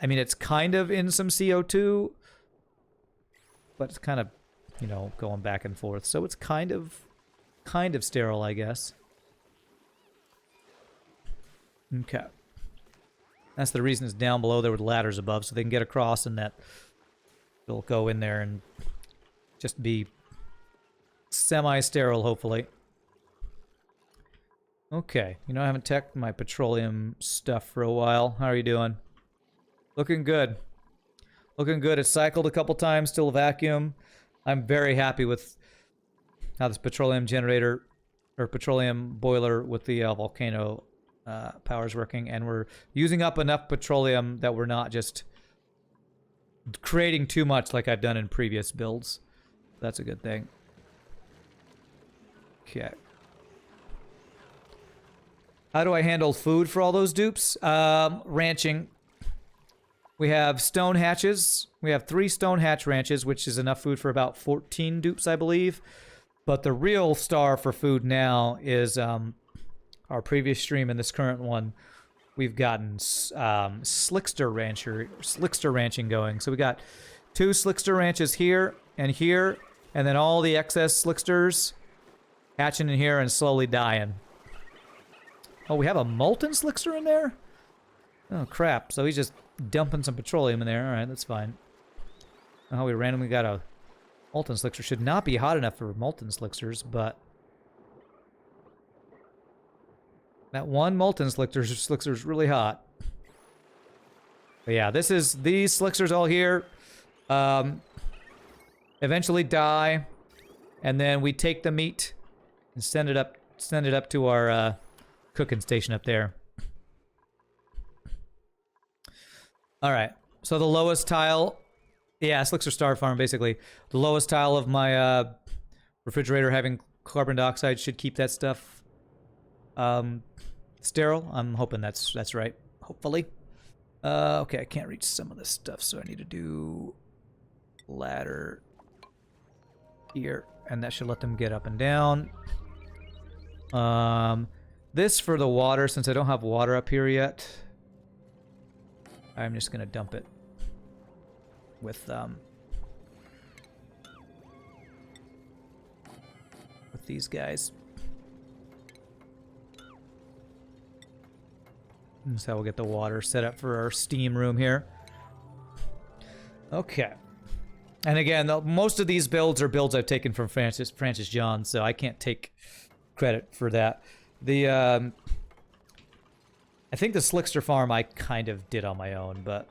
I mean, it's kind of in some CO2, but it's kind of, you know, going back and forth. So it's kind of sterile, I guess. Okay. That's the reason it's down below there with ladders above, so they can get across and that it'll go in there and just be semi-sterile, hopefully. Okay. You know, I haven't checked my petroleum stuff for a while. How are you doing? Looking good. Looking good. It's cycled a couple times, still vacuum. I'm very happy with how this petroleum generator or petroleum boiler with the Volcano power is working, and we're using up enough petroleum that we're not just creating too much like I've done in previous builds. That's a good thing. Okay. How do I handle food for all those dupes? Ranching. We have stone hatches. We have 3 stone hatch ranches, which is enough food for about 14 dupes, I believe. But the real star for food now is our previous stream and this current one. We've gotten slickster ranching going. So we got 2 slickster ranches here, and then all the excess slicksters hatching in here and slowly dying. Oh, we have a molten slickster in there? Oh, crap. So he's just dumping some petroleum in there. All right, that's fine. Oh, we randomly got a molten slickster. Should not be hot enough for molten slicksters, but that one molten slickster is really hot. But yeah, these slicksters all here eventually die, and then we take the meat and send it up to our cooking station up there. All right. So the lowest tile, yeah, Slickster Star Farm, basically. The lowest tile of my refrigerator having carbon dioxide should keep that stuff sterile. I'm hoping that's right. Hopefully. Okay, I can't reach some of this stuff, so I need to do ladder here, and that should let them get up and down. This for the water, since I don't have water up here yet, I'm just gonna dump it with these guys. That's how we'll get the water set up for our steam room here. Okay. And again, most of these builds are builds I've taken from Francis John, so I can't take credit for that. I think the Slickster farm I kind of did on my own, but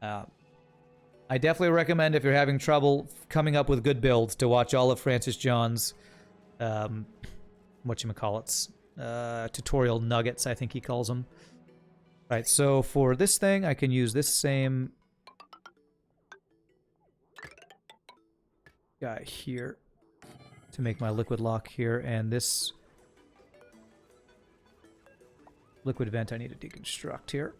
I definitely recommend, if you're having trouble coming up with good builds, to watch all of Francis John's whatchamacallits, tutorial nuggets, I think he calls them. Right, so for this thing, I can use this same guy here to make my liquid lock here, and this liquid vent I need to deconstruct here.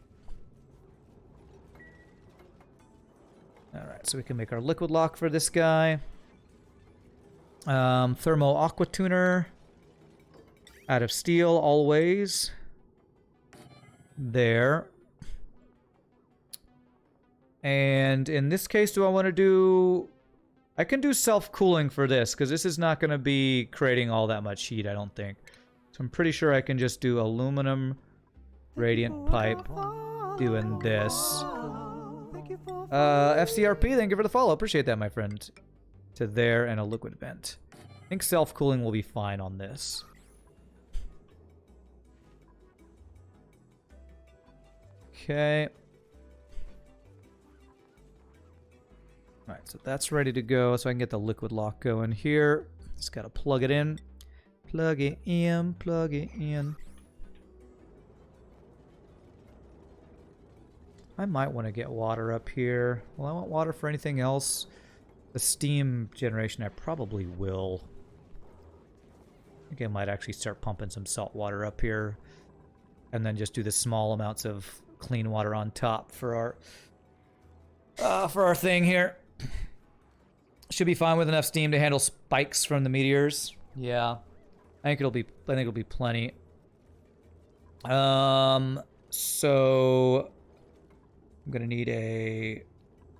Alright, so we can make our liquid lock for this guy. Thermo aqua tuner. Out of steel, always. There. And in this case, do I want to do... I can do self-cooling for this, because this is not going to be creating all that much heat, I don't think. So I'm pretty sure I can just do aluminum radiant pipe doing this. FCRP, thank you for the follow. Appreciate that, my friend. To there and a liquid vent. I think self-cooling will be fine on this. Okay. Alright, so that's ready to go, so I can get the liquid lock going here. Just gotta plug it in. Plug it in, plug it in. I might want to get water up here. Well, I want water for anything else. The steam generation, I probably will. I think I might actually start pumping some salt water up here. And then just do the small amounts of clean water on top for our thing here. Should be fine with enough steam to handle spikes from the meteors. Yeah. I think it'll be plenty. So I'm gonna need a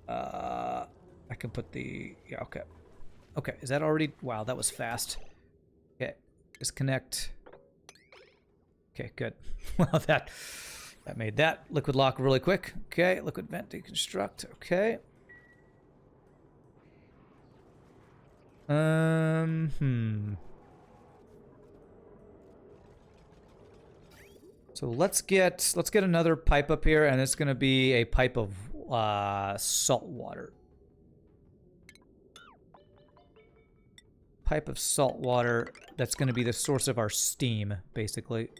I can put the yeah, okay. Okay, is that already wow, that was fast. Okay. Disconnect. Okay, good. Well that made that liquid lock really quick. Okay, liquid vent deconstruct. Okay. So let's get another pipe up here, and it's gonna be a pipe of salt water. Pipe of salt water that's gonna be the source of our steam, basically.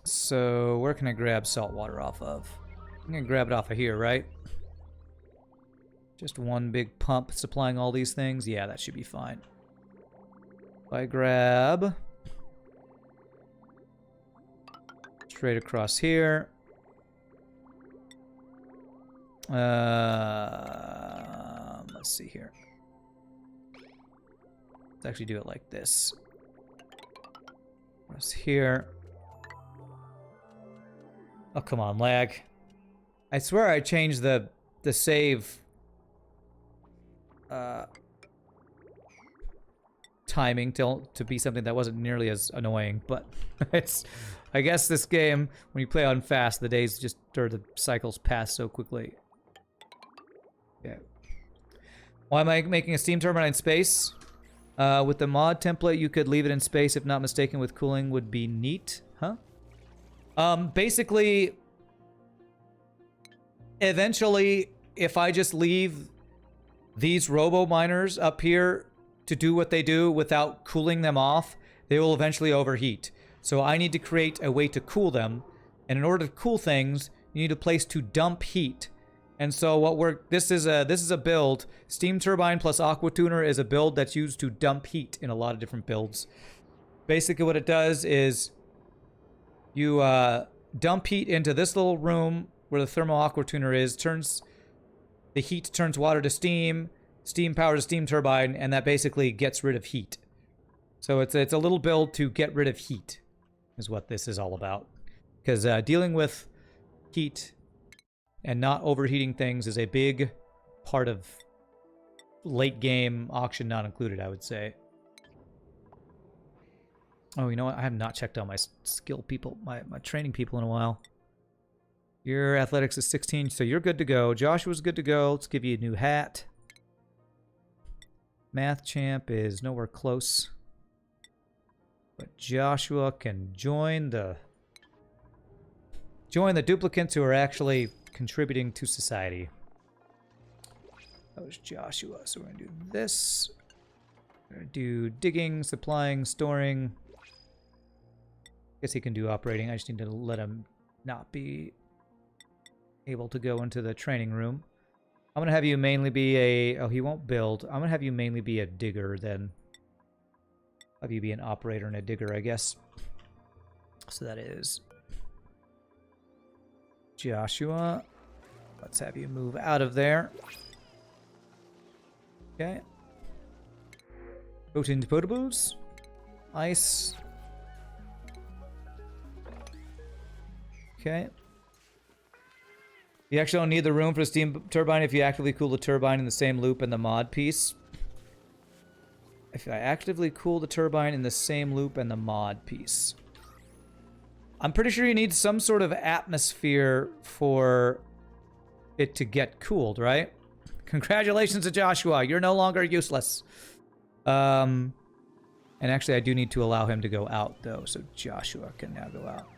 So where can I grab salt water off of? I'm gonna grab it off of here, right? Just one big pump supplying all these things? Yeah, that should be fine. If I grab... straight across here. Let's see here. Let's actually do it like this. Across here. Oh, come on, lag. I swear I changed the save timing to be something that wasn't nearly as annoying, but it's I guess this game, when you play on fast, the days just or the cycles pass so quickly. Yeah. Why am I making a steam turbine in space? With the mod template, you could leave it in space if not mistaken with cooling would be neat, huh? Basically, eventually, if I just leave these robo miners up here to do what they do without cooling them off, they will eventually overheat. So I need to create a way to cool them, and in order to cool things, you need a place to dump heat. And so this is a build. Steam turbine plus aqua tuner is a build that's used to dump heat in a lot of different builds. Basically, what it does is you dump heat into this little room where the thermal aqua tuner is, the heat turns water to steam, steam powers a steam turbine, and that basically gets rid of heat. So it's a little build to get rid of heat, is what this is all about. Because dealing with heat and not overheating things is a big part of late game auction not included, I would say. Oh, you know what? I have not checked on my skill people, my training people in a while. Your athletics is 16, so you're good to go. Joshua's good to go. Let's give you a new hat. Math champ is nowhere close. But Joshua can join the duplicants who are actually contributing to society. That was Joshua, so we're going to do this. Do digging, supplying, storing. Guess he can do operating. I just need to let him not be able to go into the training room. I'm gonna have you mainly be a... Oh, he won't build. I'm gonna have you mainly be a digger then. Have you be an operator and a digger, I guess. So that is Joshua. Let's have you move out of there. Okay. Potent potables. Ice. Okay. You actually don't need the room for the steam turbine if you actively cool the turbine in the same loop in the mod piece. If I actively cool the turbine in the same loop in the mod piece. I'm pretty sure you need some sort of atmosphere for it to get cooled, right? Congratulations to Joshua. You're no longer useless. And actually, I do need to allow him to go out, though, so Joshua can now go out.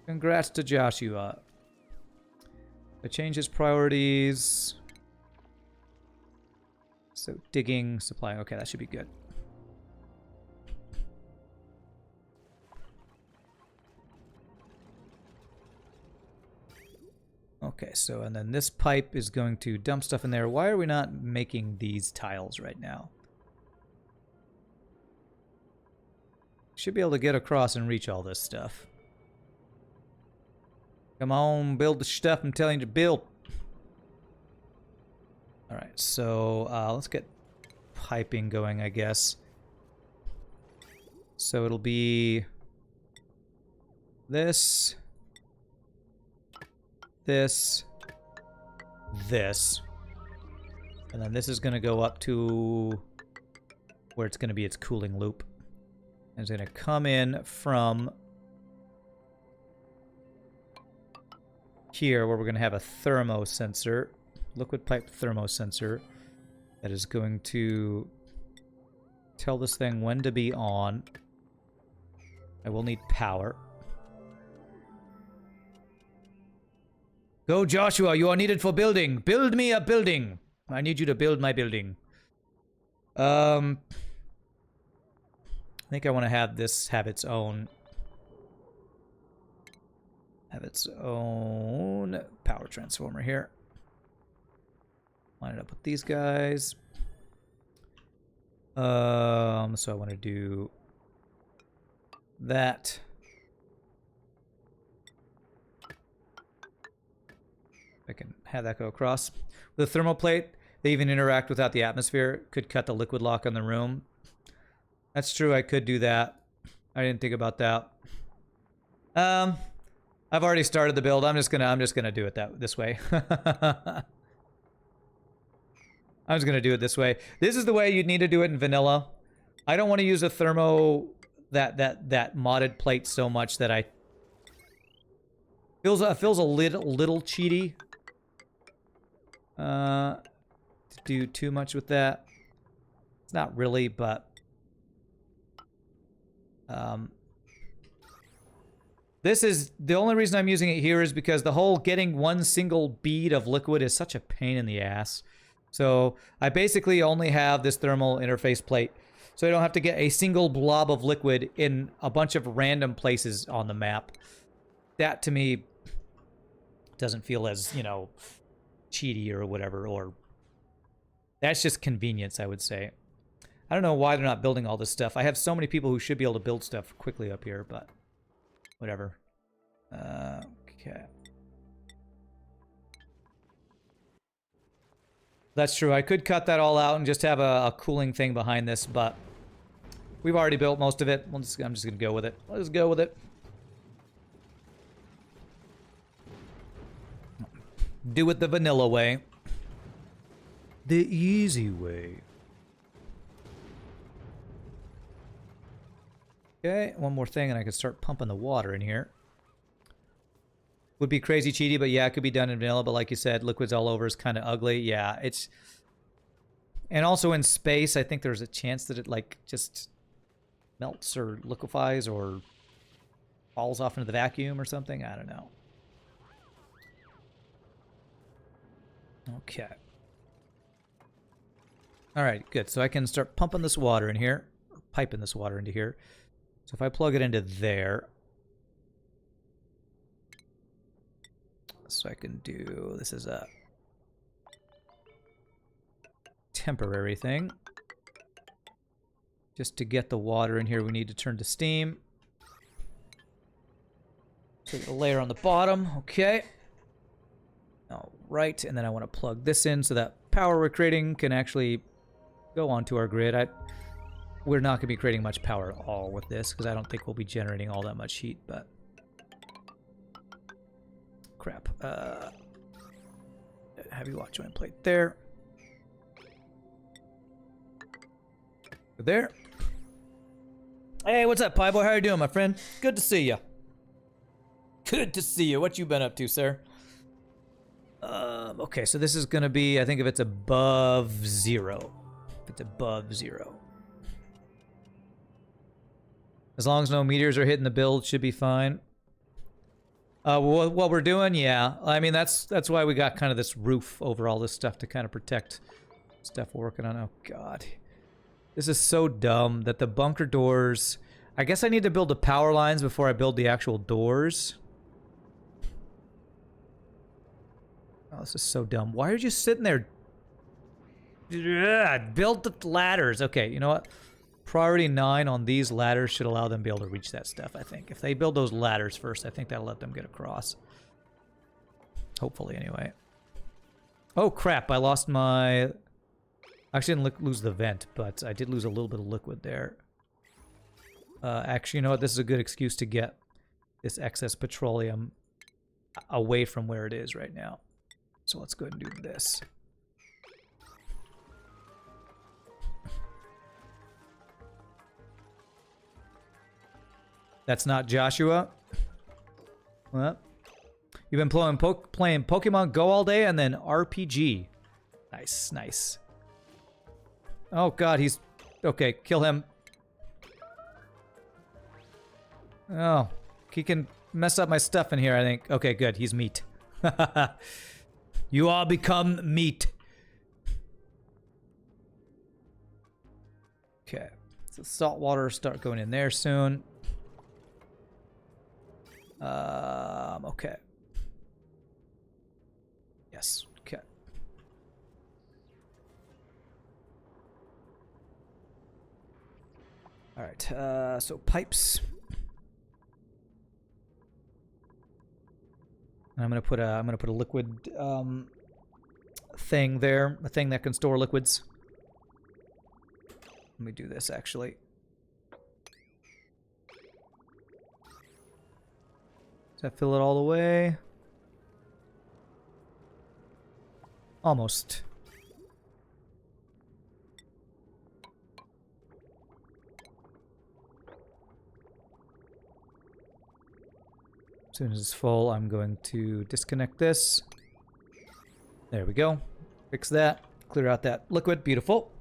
Congrats to Joshua. I change his priorities. So digging, supplying. Okay, that should be good. Okay, so and then this pipe is going to dump stuff in there. Why are we not making these tiles right now? Should be able to get across and reach all this stuff. Come on, build the stuff I'm telling you to build. Alright, so let's get piping going, I guess. So it'll be this, this, this. And then this is going to go up to where it's going to be its cooling loop. And it's going to come in from here where we're going to have a thermosensor, liquid pipe thermosensor, that is going to tell this thing when to be on. I will need power. Go, Joshua, you are needed for building. Build me a building. I need you to build my building. I think I want to have this have its own power transformer here. Line it up with these guys. So I want to do that. I can have that go across. With a thermal plate, they even interact without the atmosphere. Could cut the liquid lock on the room. That's true, I could do that. I didn't think about that. I've already started the build. I'm just gonna do it this way. I'm just gonna do it this way. This is the way you'd need to do it in vanilla. I don't want to use a thermo that modded plate so much that I feels a little cheaty. To do too much with that. It's not really, but this is the only reason I'm using it here is because the whole getting one single bead of liquid is such a pain in the ass. So I basically only have this thermal interface plate, so I don't have to get a single blob of liquid in a bunch of random places on the map. That to me doesn't feel as, you know, cheaty or whatever, or that's just convenience, I would say. I don't know why they're not building all this stuff. I have so many people who should be able to build stuff quickly up here, but whatever. Okay. That's true. I could cut that all out and just have a cooling thing behind this, but we've already built most of it. I'm just going to go with it. Let's go with it. Do it the vanilla way. The easy way. Okay, one more thing and I can start pumping the water in here. Would be crazy cheaty, but yeah, it could be done in vanilla, but like you said, liquids all over is kind of ugly. Yeah, it's... And also in space, I think there's a chance that it, like, just melts or liquefies or falls off into the vacuum or something. I don't know. Okay. All right, good. So I can start pumping this water in here, or piping this water into here. So if I plug it into there, so I can do, this is a temporary thing. Just to get the water in here, we need to turn to steam. So a layer on the bottom, okay. All right, and then I want to plug this in so that power we're creating can actually go onto our grid. We're not going to be creating much power at all with this because I don't think we'll be generating all that much heat, but crap. Heavy lock joint plate there. There. Hey, what's up, Pie Boy? How you doing, my friend? Good to see you. Good to see you. What you been up to, sir? Okay, so this is gonna be, I think if it's above 0. If it's above 0. As long as no meteors are hitting the build, should be fine. What we're doing, yeah. I mean, that's why we got kind of this roof over all this stuff to kind of protect stuff we're working on. Oh, God. This is so dumb that the bunker doors... I guess I need to build the power lines before I build the actual doors. Oh, this is so dumb. Why are you sitting there? Ugh, build the ladders. Okay, you know what? Priority 9 on these ladders should allow them to be able to reach that stuff, I think. If they build those ladders first, I think that'll let them get across. Hopefully, anyway. Oh, crap. I lost my... I actually didn't lose the vent, but I did lose a little bit of liquid there. Actually, you know what? This is a good excuse to get this excess petroleum away from where it is right now. So let's go ahead and do this. That's not Joshua. Well, you've been playing Pokemon Go all day and then RPG. Nice, nice. Oh, God, he's... Okay, kill him. Oh, he can mess up my stuff in here, I think. Okay, good. He's meat. You all become meat. Okay. So salt water start going in there soon. Okay. Yes. Okay. All right. So pipes. I'm gonna put a liquid thing there, a thing that can store liquids. Let me do this actually. Does that fill it all the way? Almost. As soon as it's full, I'm going to disconnect this. There we go. Fix that. Clear out that liquid. Beautiful.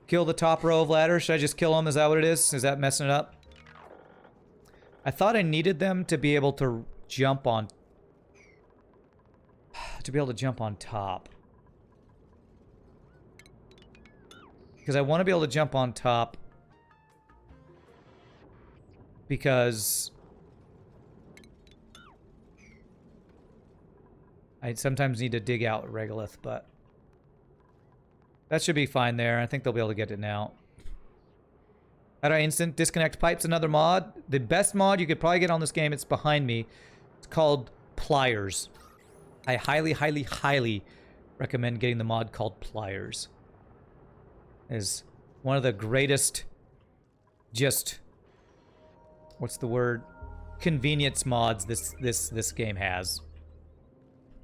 Kill the top row of ladders. Should I just kill them? Is that what it is? Is that messing it up? I thought I needed them to be able to jump on... to be able to jump on top. Because I want to be able to jump on top. Because... I sometimes need to dig out regolith, but that should be fine there. I think they'll be able to get it now. How do I instant disconnect pipes? Another mod. The best mod you could probably get on this game, it's behind me. It's called Pliers. I highly, highly, highly recommend getting the mod called Pliers. It's one of the greatest, just, what's the word? Convenience mods this game has.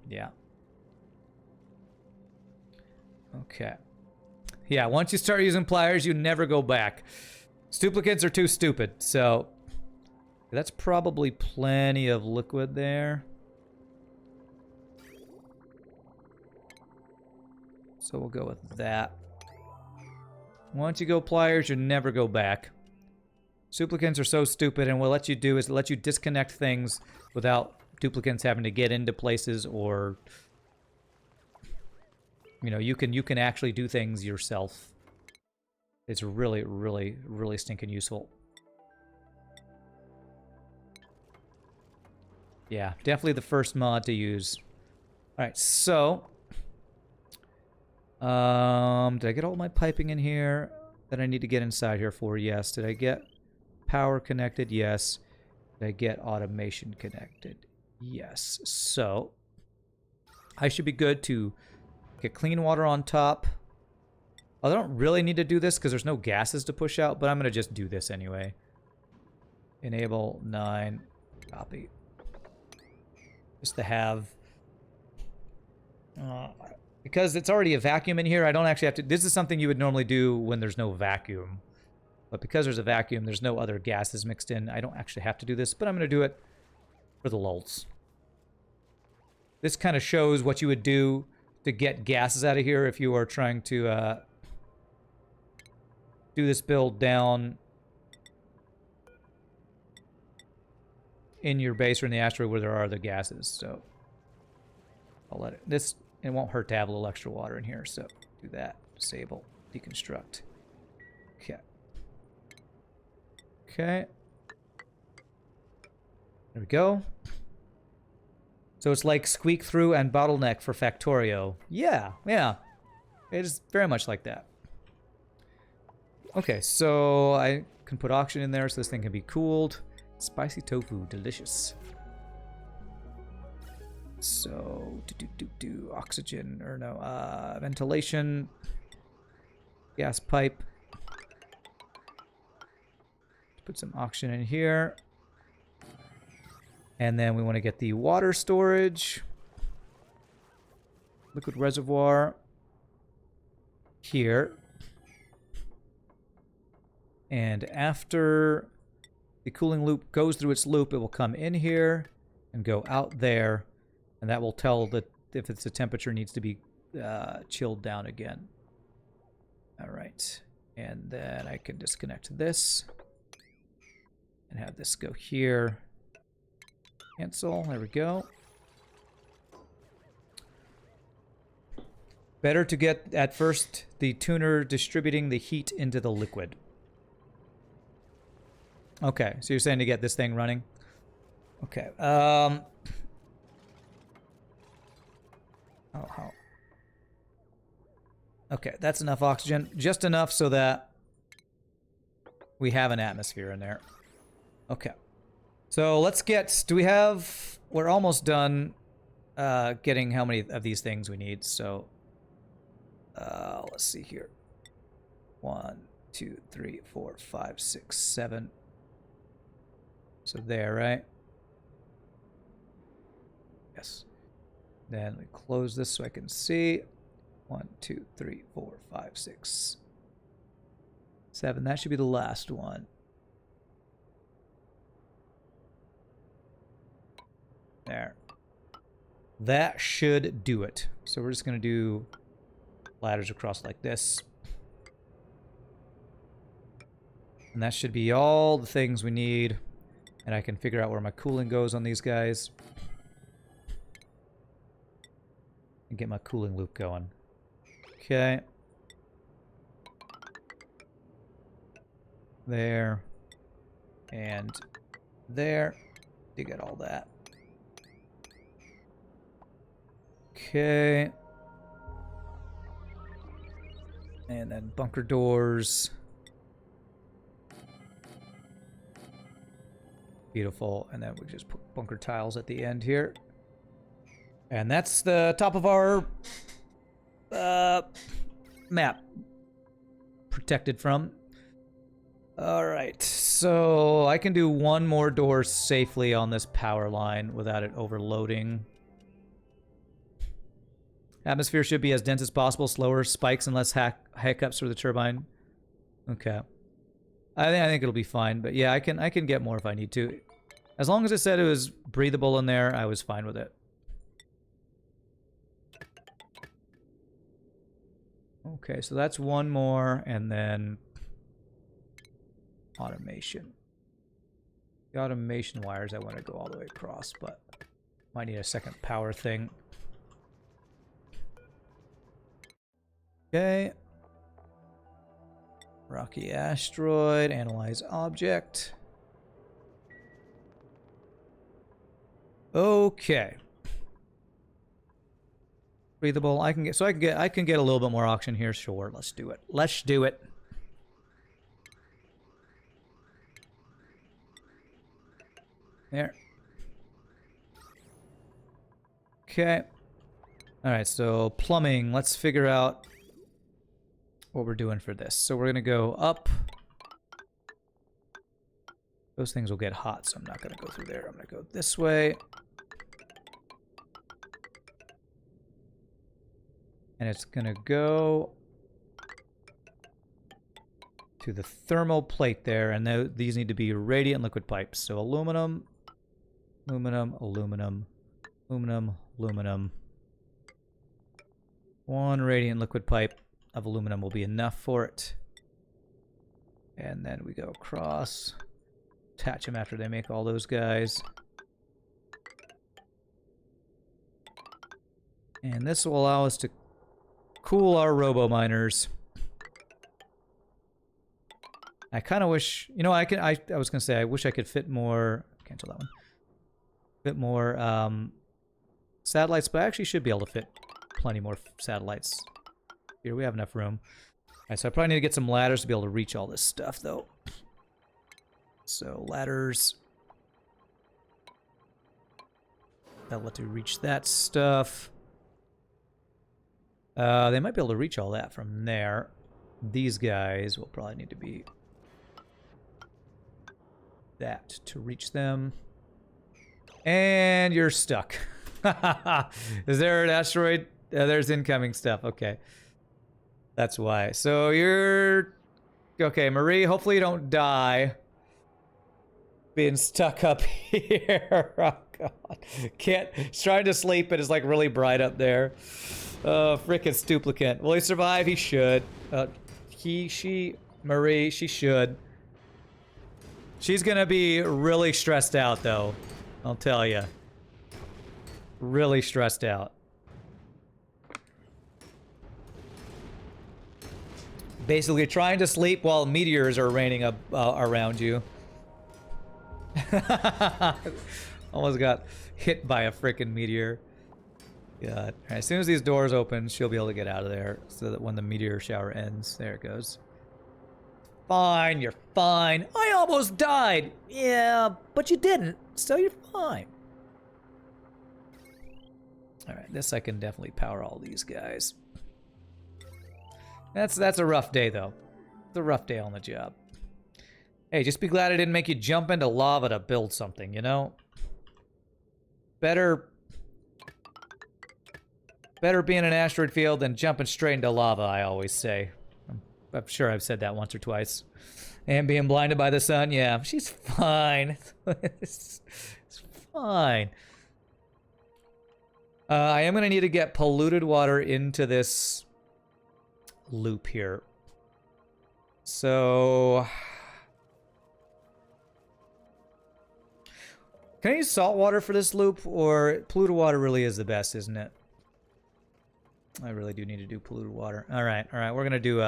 Yeah. Okay. Yeah, once you start using pliers, you never go back. Duplicates are too stupid, so... That's probably plenty of liquid there. So we'll go with that. Once you go pliers, you never go back. Duplicants are so stupid, and what let you do is let you disconnect things without duplicants having to get into places or You know, you can actually do things yourself. It's really, really, really stinking useful. Yeah, definitely the first mod to use. All right, so did I get all my piping in here that I need to get inside here for? Yes. Did I get power connected? Yes. Did I get automation connected? Yes. So I should be good to get clean water on top. I don't really need to do this because there's no gases to push out, but I'm going to just do this anyway. Enable 9. Copy. Just to have... because it's already a vacuum in here, I don't actually have to... This is something you would normally do when there's no vacuum. But because there's a vacuum, there's no other gases mixed in. I don't actually have to do this, but I'm going to do it for the lulz. This kind of shows what you would do to get gases out of here if you are trying to do this build down in your base or in the asteroid where there are other gases. So I'll let it... It won't hurt to have a little extra water in here, so do that. Disable. Deconstruct. Okay. Okay. There we go. So it's like squeak through and bottleneck for Factorio. Yeah, yeah. It is very much like that. Okay, so I can put oxygen in there so this thing can be cooled. Spicy tofu, delicious. So, oxygen, or no, ventilation, gas pipe. Put some oxygen in here. And then we want to get the water storage. Liquid reservoir. Here. And after the cooling loop goes through its loop, it will come in here and go out there. And that will tell that if it's the temperature needs to be chilled down again. All right. And then I can disconnect this. And have this go here. Cancel. There we go. Better to get, at first, the tuner distributing the heat into the liquid. Okay, so you're saying to get this thing running? Okay. Oh. Okay, that's enough oxygen. Just enough so that we have an atmosphere in there. Okay. So let's get... Do we have... We're almost done getting how many of these things we need. So let's see here. 1, 2, 3, 4, 5, 6, 7. So there, right? Yes. Then we close this so I can see. 1, 2, 3, 4, 5, 6, 7. That should be the last one. There. That should do it. So we're just going to do ladders across like this. And that should be all the things we need. And I can figure out where my cooling goes on these guys. And get my cooling loop going. Okay. There. And there. You get all that. Okay. And then bunker doors. Beautiful. And then we just put bunker tiles at the end here. And that's the top of our map. Protected from. Alright, so I can do one more door safely on this power line without it overloading. Atmosphere should be as dense as possible, slower spikes and less hiccups for the turbine. Okay. I think it'll be fine, but yeah, I can get more if I need to. As long as it said it was breathable in there, I was fine with it. Okay, so that's one more, and then automation. The automation wires I want to go all the way across, but might need a second power thing. Okay. Rocky asteroid, analyze object. Okay. Breathable. I can get a little bit more oxygen here. Sure, let's do it. Let's do it. There. Okay. All right, so plumbing. Let's figure out what we're doing for this. So we're going to go up. Those things will get hot, so I'm not going to go through there. I'm going to go this way. And it's going to go to the thermal plate there, and these need to be radiant liquid pipes. So aluminum, aluminum, aluminum, aluminum, aluminum. One radiant liquid pipe of aluminum will be enough for it. And then we go across, attach them after they make all those guys. And this will allow us to cool our robo-miners. I kind of wish, you know, I was gonna say I wish I could fit more. Cancel that one. Fit more satellites, but I actually should be able to fit plenty more satellites. Here we have enough room. Alright, so I probably need to get some ladders to be able to reach all this stuff, though. So ladders. That'll let you reach that stuff. They might be able to reach all that from there. These guys will probably need to be that to reach them. And you're stuck. Is there an asteroid? There's incoming stuff. Okay. That's why. So you're... Okay, Marie, hopefully you don't die. Being stuck up here. Oh, God. Can't... Trying to sleep, and it's like really bright up there. Oh, frickin' stuplicant. Will he survive? He should. Marie, she should. She's gonna be really stressed out, though. I'll tell you. Really stressed out. Basically trying to sleep while meteors are raining up around you. Almost got hit by a frickin' meteor. God. Right, as soon as these doors open, she'll be able to get out of there so that when the meteor shower ends, there it goes. Fine, you're fine. I almost died. Yeah, but you didn't, so you're fine. Alright, this I can definitely power all these guys. That's a rough day, though. It's a rough day on the job. Hey, just be glad I didn't make you jump into lava to build something, you know? Better be in an asteroid field than jumping straight into lava, I always say. I'm sure I've said that once or twice. And being blinded by the sun, yeah, she's fine. It's fine. I am going to need to get polluted water into this loop here. So... Can I use salt water for this loop, or polluted water really is the best, isn't it? I really do need to do polluted water. All right, we're gonna do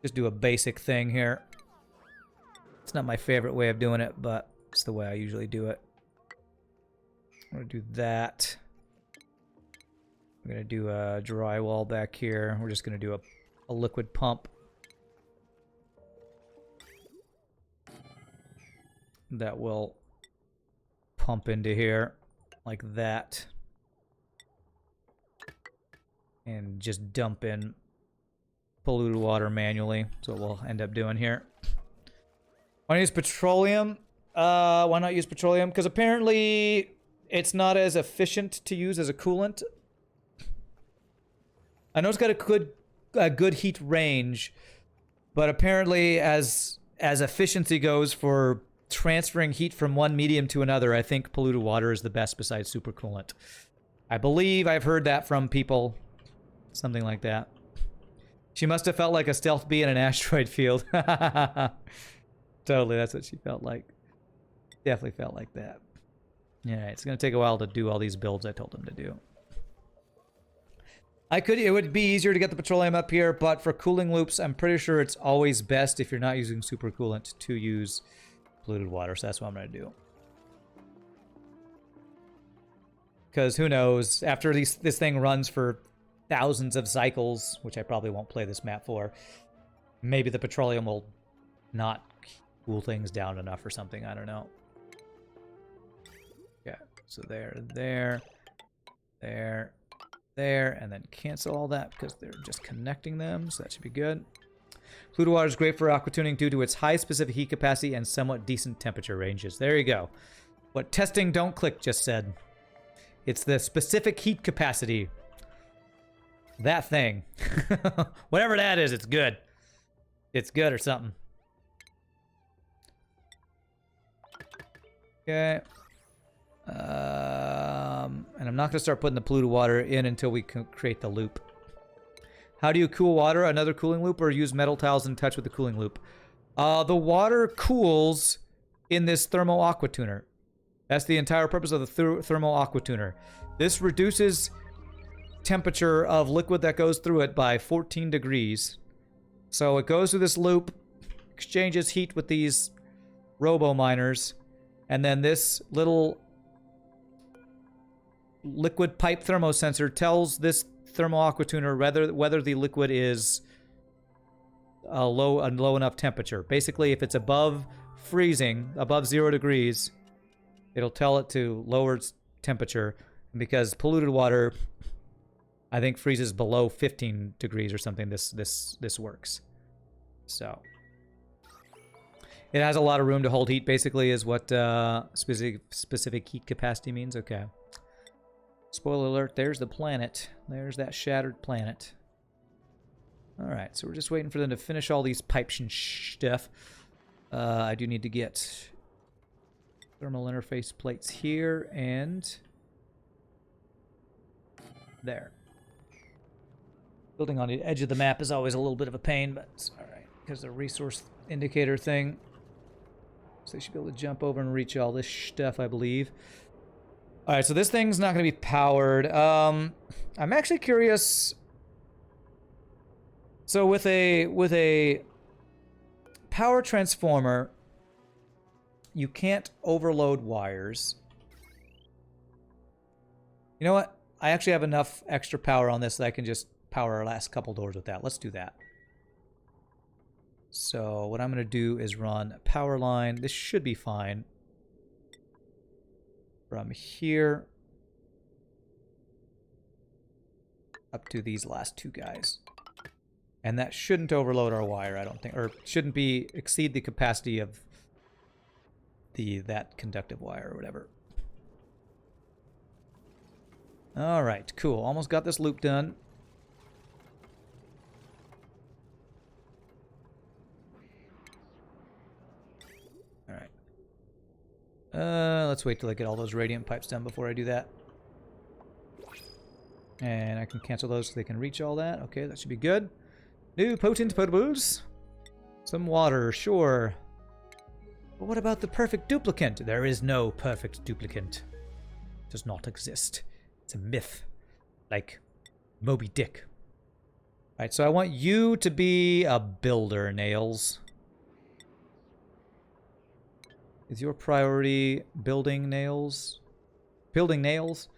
just do a basic thing here. It's not my favorite way of doing it, but it's the way I usually do it. I'm gonna do that. I'm gonna do a drywall back here. We're just gonna do a liquid pump. That will pump into here like that. And just dump in polluted water manually. That's what we'll end up doing here. Want to use petroleum? Why not use petroleum? Because apparently it's not as efficient to use as a coolant. I know it's got a good heat range, but apparently as efficiency goes for transferring heat from one medium to another, I think polluted water is the best besides supercoolant. I believe I've heard that from people. Something like that. She must have felt like a stealth bee in an asteroid field. Totally, that's what she felt like. Definitely felt like that. Yeah, it's going to take a while to do all these builds I told them to do. It would be easier to get the petroleum up here, but for cooling loops, I'm pretty sure it's always best if you're not using supercoolant to use polluted water, so that's what I'm going to do. Because who knows, after this thing runs for thousands of cycles, which I probably won't play this map for, maybe the petroleum will not cool things down enough or something, I don't know. Yeah, so there, and then cancel all that because they're just connecting them, so that should be good. Polluted water is great for aqua tuning due to its high specific heat capacity and somewhat decent temperature ranges. There you go. What testing don't click just said. It's the specific heat capacity. That thing. Whatever that is, it's good. It's good or something. Okay. And I'm not going to start putting the polluted water in until we can create the loop. How do you cool water? Another cooling loop or use metal tiles in touch with the cooling loop? The water cools in this thermal aqua tuner. That's the entire purpose of the thermal aqua tuner. This reduces temperature of liquid that goes through it by 14 degrees. So it goes through this loop, exchanges heat with these robo miners, and then this little liquid pipe thermosensor tells this thermal aqua tuner whether the liquid is a low enough temperature. Basically, if it's above freezing, above 0 degrees, it'll tell it to lower its temperature. Because polluted water, I think, freezes below 15 degrees or something. This works. So it has a lot of room to hold heat. Basically, is what specific heat capacity means. Okay. Spoiler alert, there's the planet. There's that shattered planet. Alright, so we're just waiting for them to finish all these pipes and stuff. I do need to get thermal interface plates here and there. Building on the edge of the map is always a little bit of a pain, but it's alright, because the resource indicator thing. So they should be able to jump over and reach all this stuff, I believe. Alright, so this thing's not going to be powered. I'm actually curious. So with a power transformer, you can't overload wires. You know what? I actually have enough extra power on this that I can just power our last couple doors with that. Let's do that. So what I'm going to do is run a power line. This should be fine. From here up to these last two guys. And that shouldn't overload our wire, I don't think, or shouldn't exceed the capacity of that conductive wire or whatever. All right, cool. Almost got this loop done. All right. Let's wait till I get all those radiant pipes done before I do that. And I can cancel those so they can reach all that. Okay, that should be good. New potent potables. Some water, sure. But what about the perfect duplicant? There is no perfect duplicant. It does not exist. It's a myth. Like Moby Dick. Alright, so I want you to be a builder, Nails. Is your priority building nails? Building nails?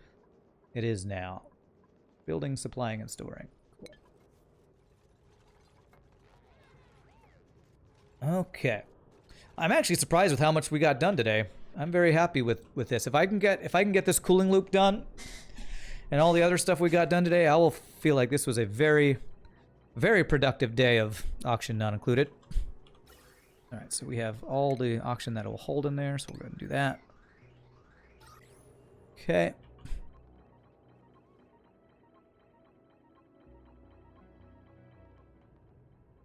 It is now. Building, supplying, and storing. Cool. Okay. I'm actually surprised with how much we got done today. I'm very happy with this. If I can get this cooling loop done and all the other stuff we got done today, I will feel like this was a very, very productive day of auction not included. Alright, so we have all the auction that will hold in there, so we're going to do that. Okay.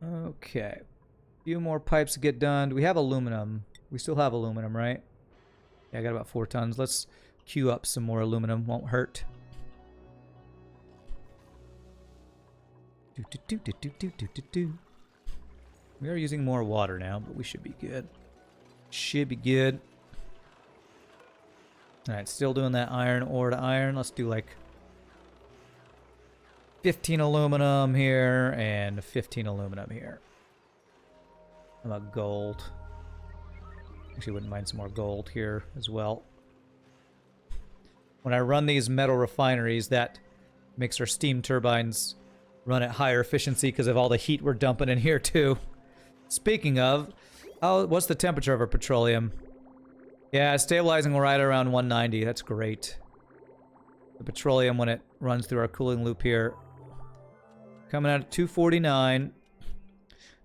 Okay. A few more pipes to get done. Do we have aluminum? We still have aluminum, right? Yeah, I got about 4 tons. Let's queue up some more aluminum. Won't hurt. We are using more water now, but we should be good. Should be good. Alright, still doing that iron ore to iron. Let's do like 15 aluminum here and 15 aluminum here. How about gold? Actually, wouldn't mind some more gold here as well. When I run these metal refineries, that makes our steam turbines run at higher efficiency because of all the heat we're dumping in here too. Speaking of, what's the temperature of our petroleum? Yeah, stabilizing right around 190. That's great. The petroleum, when it runs through our cooling loop here, coming out at 249.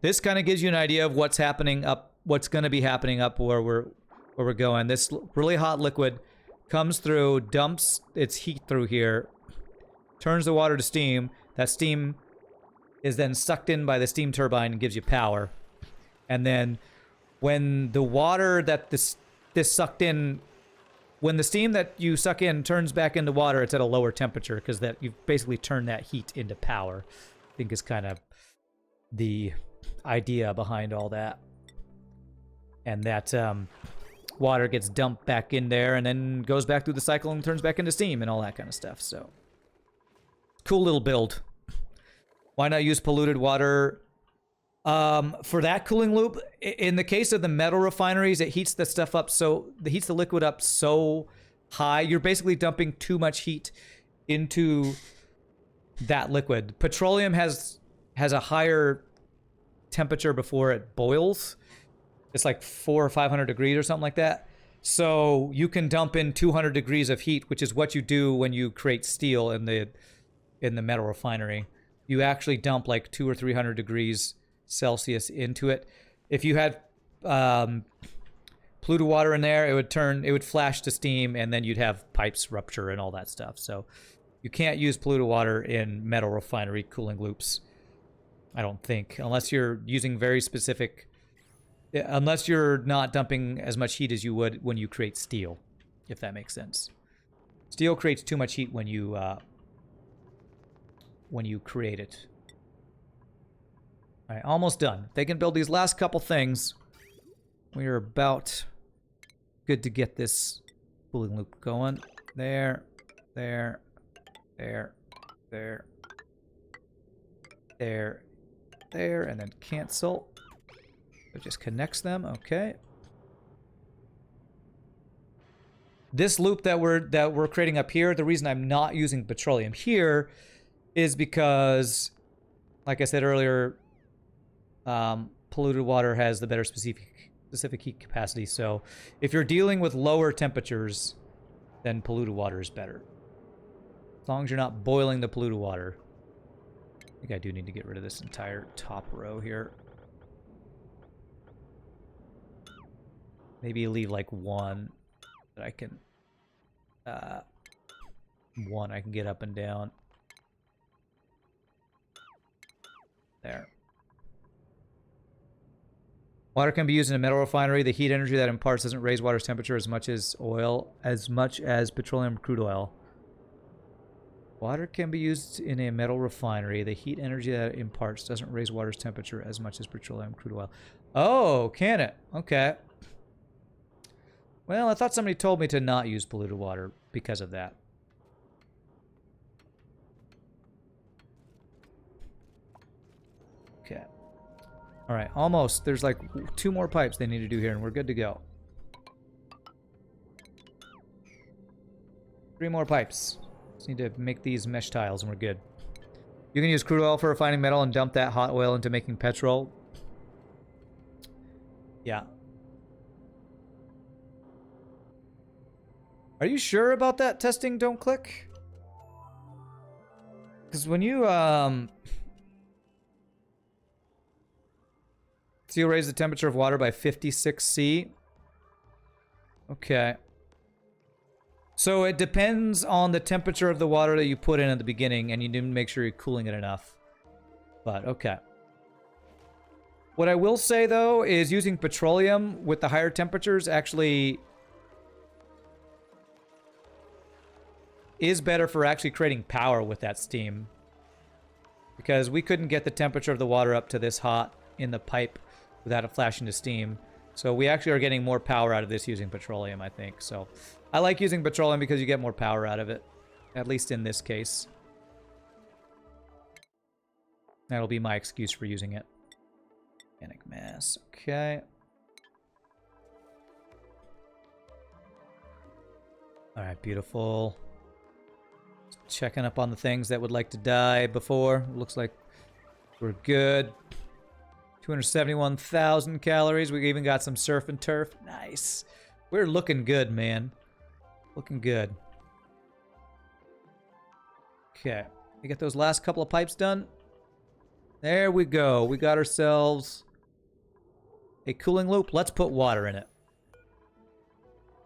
This kind of gives you an idea of what's happening up, what's going to be happening up where we're going. This really hot liquid comes through, dumps its heat through here, turns the water to steam. That steam is then sucked in by the steam turbine and gives you power. And then when the water that this sucked in, when the steam that you suck in turns back into water, it's at a lower temperature because that you've basically turned that heat into power. I think is kind of the idea behind all that. And that water gets dumped back in there and then goes back through the cycle and turns back into steam and all that kind of stuff. So, cool little build. Why not use polluted water for that cooling loop? In the case of the metal refineries, it heats the stuff up it heats the liquid up so high. You're basically dumping too much heat into that liquid. Petroleum has a higher temperature before it boils. It's like 400 or 500 degrees or something like that. So you can dump in 200 degrees of heat, which is what you do when you create steel in the metal refinery. You actually dump like 200 or 300 degrees Celsius into it. If you had polluted water in there, it would flash to steam, and then you'd have pipes rupture and all that stuff. So you can't use polluted water in metal refinery cooling loops, I don't think, unless you're using very specific. Unless you're not dumping as much heat as you would when you create steel, if that makes sense. Steel creates too much heat when you create it. All right, almost done. If they can build these last couple things, we are about good to get this cooling loop going. There, there, there, there, there, there, and then cancel. It just connects them, okay. This loop that we're creating up here, the reason I'm not using petroleum here is because, like I said earlier, polluted water has the better specific heat capacity. So if you're dealing with lower temperatures, then polluted water is better. As long as you're not boiling the polluted water. I think I do need to get rid of this entire top row here. Maybe leave like one that I can get up and down. There. Water can be used in a metal refinery. The heat energy that imparts doesn't raise water's temperature as much as petroleum crude oil. Water can be used in a metal refinery. The heat energy that it imparts doesn't raise water's temperature as much as petroleum crude oil. Oh, can it? Okay. Well, I thought somebody told me to not use polluted water because of that. Okay. All right, almost. There's like 2 more pipes they need to do here, and we're good to go. 3 more pipes. Just need to make these mesh tiles, and we're good. You can use crude oil for refining metal and dump that hot oil into making petrol. Yeah. Are you sure about that testing? Don't click? Because when you, so you raise the temperature of water by 56 C. Okay. So it depends on the temperature of the water that you put in at the beginning, and you need to make sure you're cooling it enough. But, okay. What I will say, though, is using petroleum with the higher temperatures actually is better for actually creating power with that steam. Because we couldn't get the temperature of the water up to this hot in the pipe without it flashing to steam. So we actually are getting more power out of this using petroleum, I think. So I like using petroleum because you get more power out of it. At least in this case. That'll be my excuse for using it. Organic mass. Okay. Alright, beautiful. Checking up on the things that would like to die before. Looks like we're good. 271,000 calories. We even got some surf and turf. Nice. We're looking good, man. Looking good. Okay. We get those last couple of pipes done. There we go. We got ourselves a cooling loop. Let's put water in it.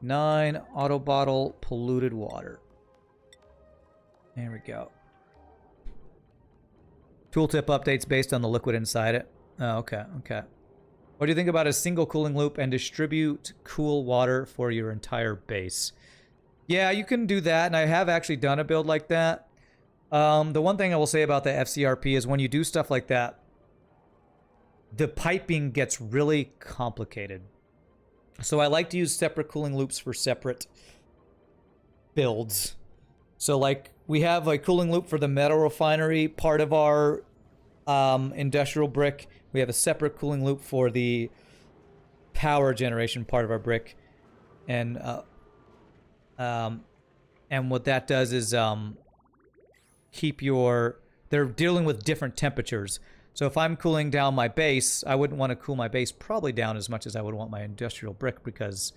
9 auto bottle polluted water. There we go. Tooltip updates based on the liquid inside it. Oh, okay, okay. What do you think about a single cooling loop and distribute cool water for your entire base? Yeah, you can do that, and I have actually done a build like that. The one thing I will say about the FCRP is when you do stuff like that, the piping gets really complicated. So I like to use separate cooling loops for separate builds. So like we have a cooling loop for the metal refinery part of our industrial brick. We have a separate cooling loop for the power generation part of our brick. And what that does is keep your... They're dealing with different temperatures. So if I'm cooling down my base, I wouldn't want to cool my base probably down as much as I would want my industrial brick because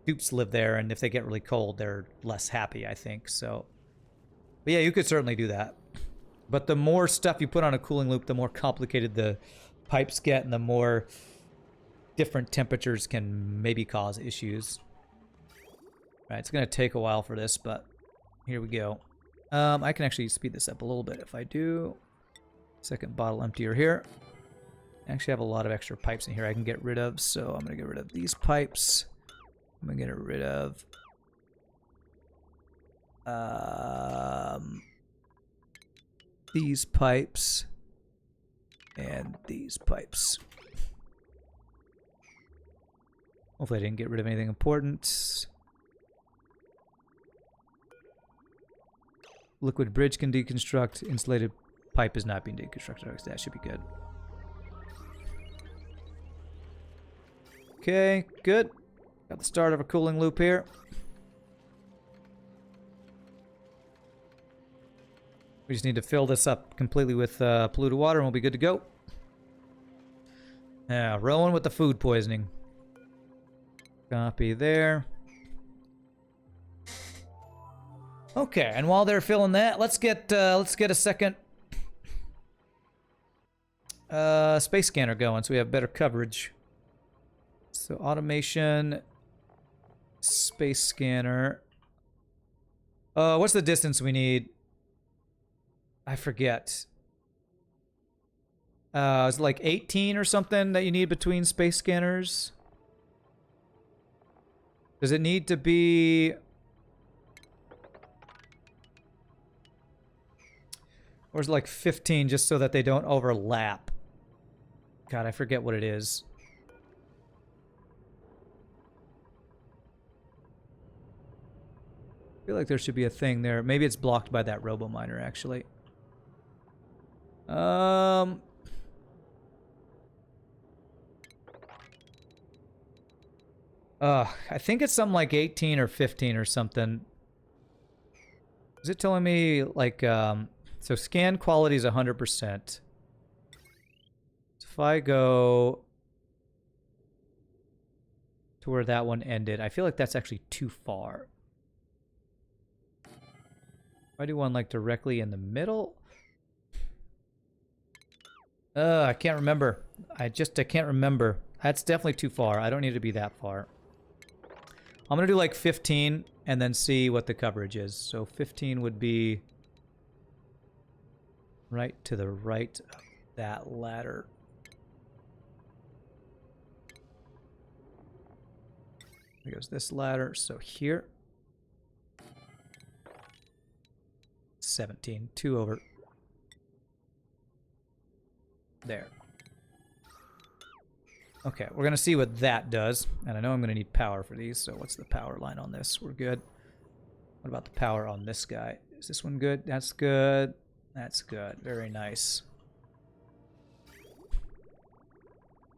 dupes live there, and if they get really cold, they're less happy, I think. So, but yeah, you could certainly do that. But the more stuff you put on a cooling loop, the more complicated the pipes get, and the more different temperatures can maybe cause issues. All right, it's going to take a while for this, but here we go. I can actually speed this up a little bit if I do. Second bottle emptier here. I actually have a lot of extra pipes in here I can get rid of, so I'm going to get rid of these pipes. I'm going to get rid of these pipes and these pipes. Hopefully I didn't get rid of anything important. Liquid bridge can deconstruct. Insulated pipe is not being deconstructed. That should be good. Okay, good. Got the start of a cooling loop here. We just need to fill this up completely with polluted water and we'll be good to go. Yeah, rolling with the food poisoning. Copy there. Okay, and while they're filling that, let's get a second space scanner going so we have better coverage. So automation, space scanner. What's the distance we need? I forget. Is it like 18 or something that you need between space scanners? Does it need to be... Or is it like 15 just so that they don't overlap? God, I forget what it is. I feel like there should be a thing there. Maybe it's blocked by that robo-miner, actually. I think it's something like 18 or 15 or something. Is it telling me, like, so scan quality is 100%. So if I go to where that one ended, I feel like that's actually too far. If I do one, like, directly in the middle... I can't remember. I can't remember. That's definitely too far. I don't need to be that far. I'm gonna do like 15 and then see what the coverage is. So 15 would be right to the right of that ladder. There goes this ladder. So here. 17. 2 over. There. Okay, we're gonna see what that does. And I know I'm gonna need power for these, so what's the power line on this? We're good. What about the power on this guy? Is this one good? That's good. That's good. Very nice.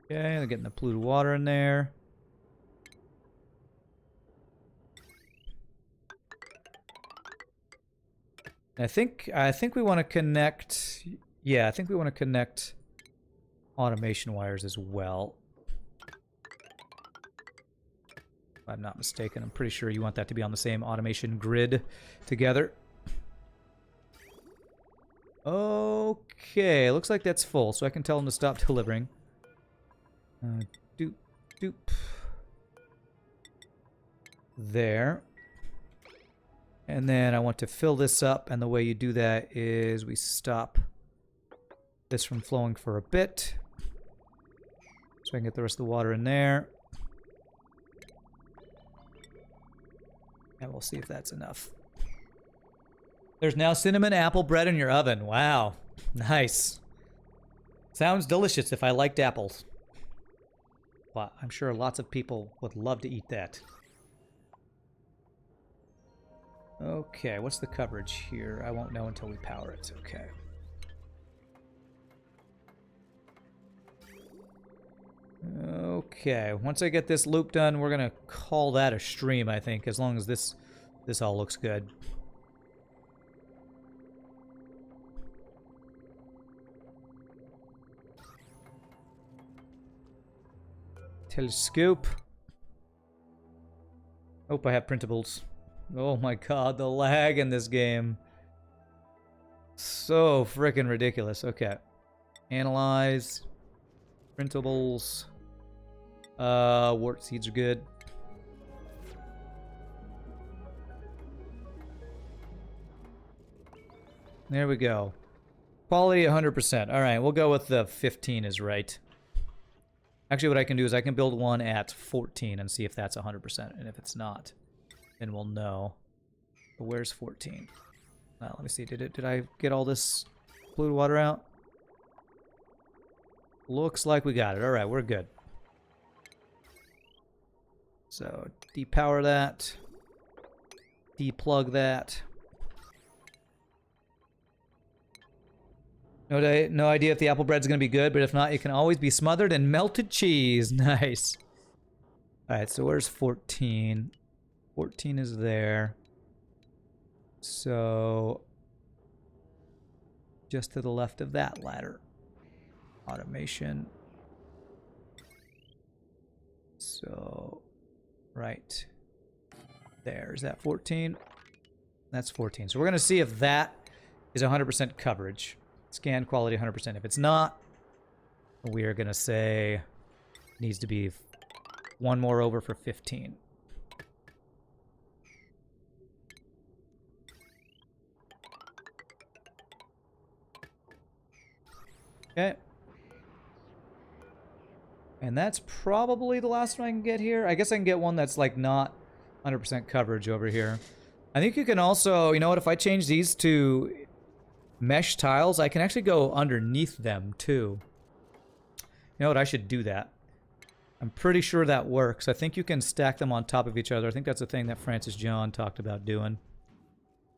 Okay, they're getting the polluted water in there. I think we want to connect. Yeah, I think we want to connect automation wires as well. If I'm not mistaken, I'm pretty sure you want that to be on the same automation grid together. Okay, looks like that's full, so I can tell them to stop delivering. Doop, doop. There. And then I want to fill this up, and the way you do that is we stop this from flowing for a bit. So I can get the rest of the water in there. And we'll see if that's enough. There's now cinnamon apple bread in your oven. Wow. Nice. Sounds delicious if I liked apples. Well, I'm sure lots of people would love to eat that. Okay, what's the coverage here? I won't know until we power it. Okay. Okay, once I get this loop done, we're gonna call that a stream, I think, as long as this all looks good. Telescope. Hope I have printables. Oh my god, the lag in this game. So freaking ridiculous. Okay. Analyze. Printables. Wart seeds are good. There we go. Quality 100%. Alright, we'll go with the 15 is right. Actually, what I can do is I can build one at 14 and see if that's 100%. And if it's not, then we'll know. But where's 14? Let me see. Did I get all this polluted water out? Looks like we got it. All right, we're good. So depower that. Deplug that. No idea if the apple bread's gonna be good, but if not, it can always be smothered in melted cheese. Nice. All right, so where's 14? 14 is there. So just to the left of that ladder. Automation. So right there. Is that 14? That's 14. So we're going to see if that is 100% coverage. Scan quality 100%. If it's not, we are going to say needs to be one more over for 15. Okay. And that's probably the last one I can get here. I guess I can get one that's like not 100% coverage over here. I think you can also, you know what, if I change these to mesh tiles, I can actually go underneath them too. You know what, I should do that. I'm pretty sure that works. I think you can stack them on top of each other. I think that's a thing that Francis John talked about doing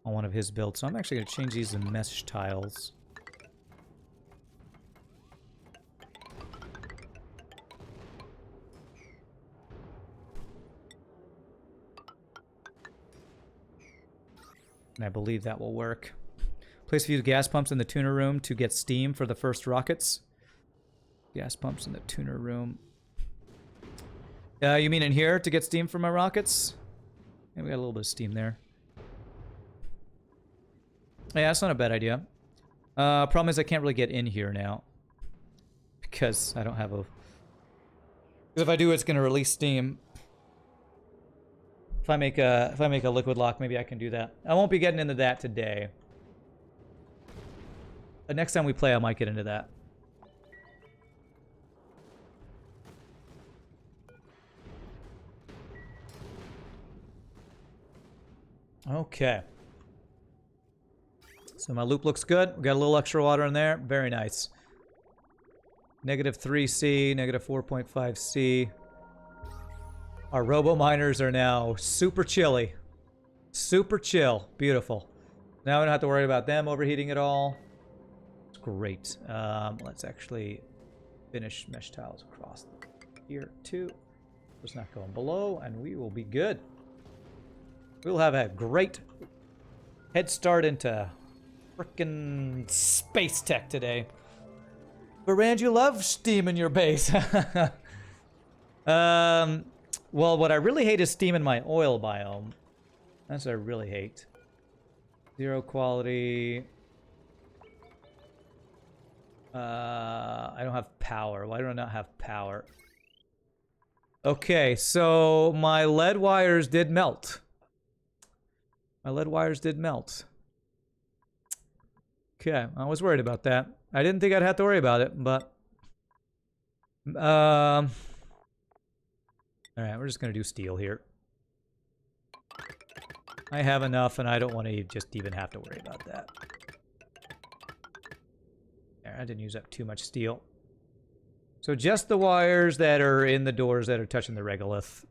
on one of his builds. So I'm actually going to change these to mesh tiles. And I believe that will work. Place a few gas pumps in the tuner room to get steam for the first rockets. Gas pumps in the tuner room. You mean in here to get steam for my rockets? Yeah, we got a little bit of steam there. Yeah, that's not a bad idea. Problem is I can't really get in here now. Because I don't have a... Because if I do, it's going to release steam. If I make a liquid lock, maybe I can do that. I won't be getting into that today. But next time we play, I might get into that. Okay. So my loop looks good. We got a little extra water in there. Very nice. -3C, -4.5C. Our robo miners are now super chilly. Super chill. Beautiful. Now we don't have to worry about them overheating at all. It's great. Let's actually finish mesh tiles across here too. It's not going below, and we will be good. We'll have a great head start into frickin' space tech today. But Rand, you love steam in your base. Well, what I really hate is steam in my oil biome. That's what I really hate. 0 quality. I don't have power. Why do I not have power? Okay, so my lead wires did melt. My lead wires did melt. Okay, I was worried about that. I didn't think I'd have to worry about it, but... Alright, we're just gonna do steel here. I have enough, and I don't want to just even have to worry about that. There, I didn't use up too much steel. So just the wires that are in the doors that are touching the regolith.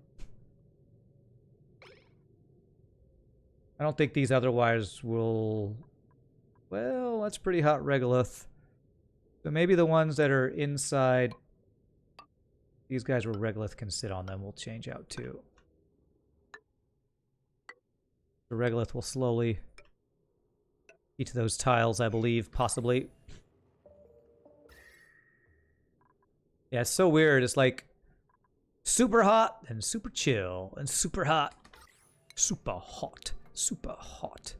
I don't think these other wires will... Well, that's pretty hot regolith. So maybe the ones that are inside... These guys where regolith can sit on them will change out too. The regolith will slowly eat those tiles, I believe, possibly. Yeah, it's so weird. It's like super hot and super chill and super hot. Super hot. Super hot.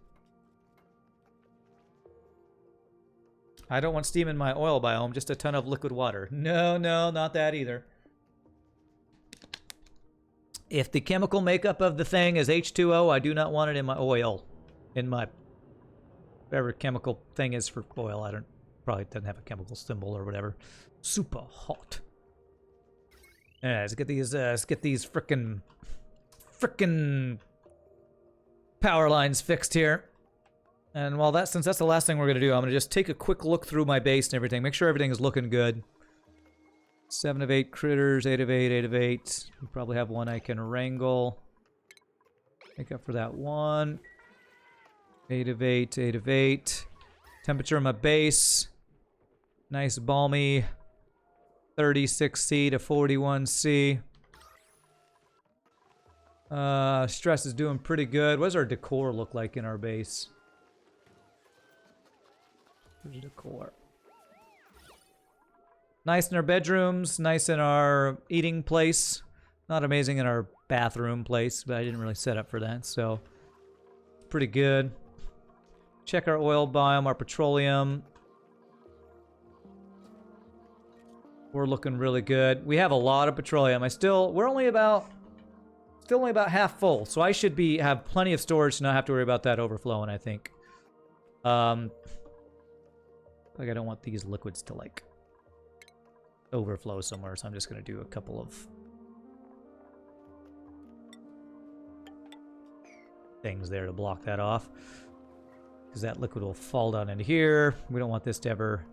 I don't want steam in my oil biome, just a ton of liquid water. No, no, not that either. If the chemical makeup of the thing is H2O, I do not want it in my oil. In my... whatever chemical thing is for oil. I don't... probably doesn't have a chemical symbol or whatever. Super hot. Yeah, let's get these frickin' power lines fixed here. And while that, since that's the last thing we're gonna do, I'm gonna just take a quick look through my base and everything. Make sure everything is looking good. 7 of 8 critters, 8 of 8, 8 of 8. We probably have one I can wrangle. Make up for that one. 8 of 8, 8 of 8. Temperature of my base. Nice balmy 36C to 41C. Stress is doing pretty good. What does our decor look like in our base? Here's decor. Nice in our bedrooms, nice in our eating place. Not amazing in our bathroom place, but I didn't really set up for that, so pretty good. Check our oil biome, our petroleum. We're looking really good. We have a lot of petroleum. We're only about half full, so I should have plenty of storage to not have to worry about that overflowing, I think. Like I don't want these liquids to like overflow somewhere, so I'm just gonna do a couple of things there to block that off, because that liquid will fall down into here. We don't want this to ever,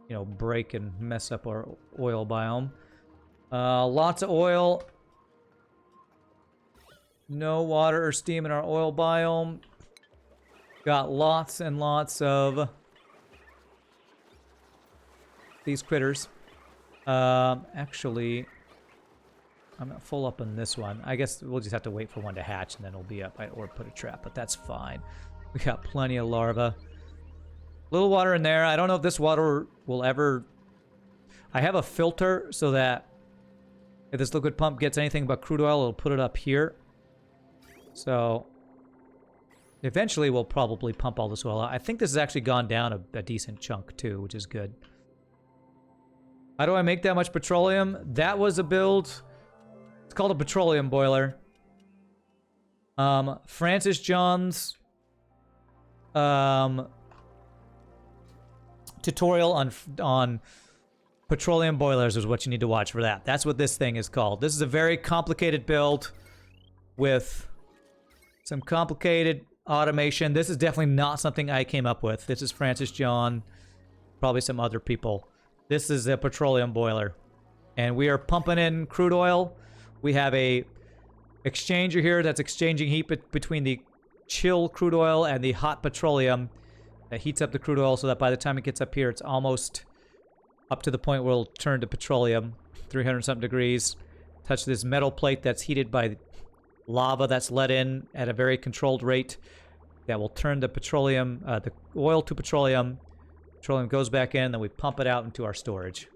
you know, break and mess up our oil biome. Lots of oil. No water or steam in our oil biome. Got lots and lots of these critters. Actually, I'm not full up on this one. I guess we'll just have to wait for one to hatch and then it'll be up, or put a trap, but that's fine. We got plenty of larvae. Little water in there. I don't know if this water will ever... I have a filter so that if this liquid pump gets anything but crude oil, it'll put it up here. So eventually we'll probably pump all this oil out. I think this has actually gone down a decent chunk too, which is good. How do I make that much petroleum? That was a build. It's called a Petroleum Boiler. Francis John's tutorial on petroleum boilers is what you need to watch for that. That's what this thing is called. This is a very complicated build with some complicated automation. This is definitely not something I came up with. This is Francis John, probably some other people. This is a petroleum boiler, and we are pumping in crude oil. We have a exchanger here that's exchanging heat between the chill crude oil and the hot petroleum that heats up the crude oil so that by the time it gets up here, it's almost up to the point where it'll turn to petroleum, 300-something degrees. Touch this metal plate that's heated by lava that's let in at a very controlled rate. That will turn the petroleum, the oil to petroleum. Petroleum goes back in, then we pump it out into our storage.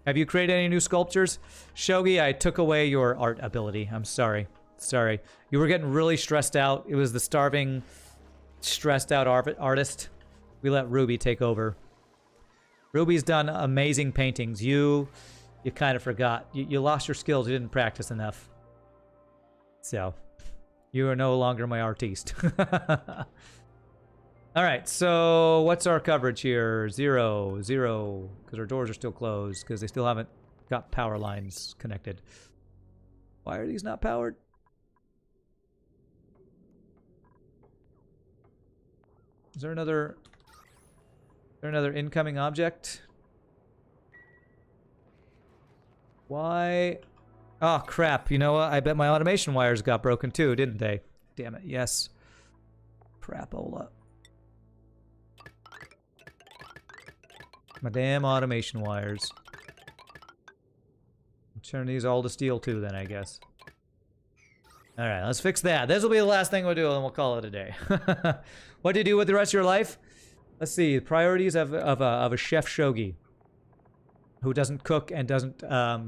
Have you created any new sculptures? Shogi, I took away your art ability. I'm sorry. Sorry. You were getting really stressed out. It was the starving, stressed out artist. We let Ruby take over. Ruby's done amazing paintings. You kind of forgot. You lost your skills. You didn't practice enough. So, you are no longer my artiste. All right, so what's our coverage here? 0, 0, because our doors are still closed, because they still haven't got power lines connected. Why are these not powered? Is there another incoming object? Why? Oh, crap. You know what? I bet my automation wires got broken too, didn't they? Damn it, yes. Crapola. My damn automation wires. Turn these all to steel too then, I guess. Alright, let's fix that. This will be the last thing we'll do and we'll call it a day. What do you do with the rest of your life? Let's see. Priorities of a chef shogi who doesn't cook and doesn't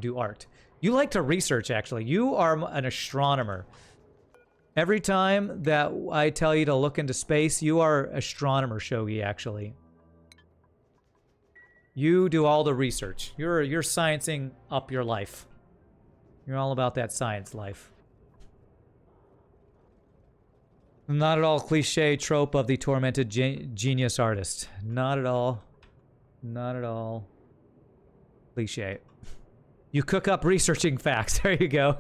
do art. You like to research, actually. You are an astronomer. Every time that I tell you to look into space, you are astronomer shogi, actually. You do all the research. You're sciencing up your life. You're all about that science life. Not at all cliche trope of the tormented genius artist. Not at all. Not at all. Cliche. You cook up researching facts. There you go.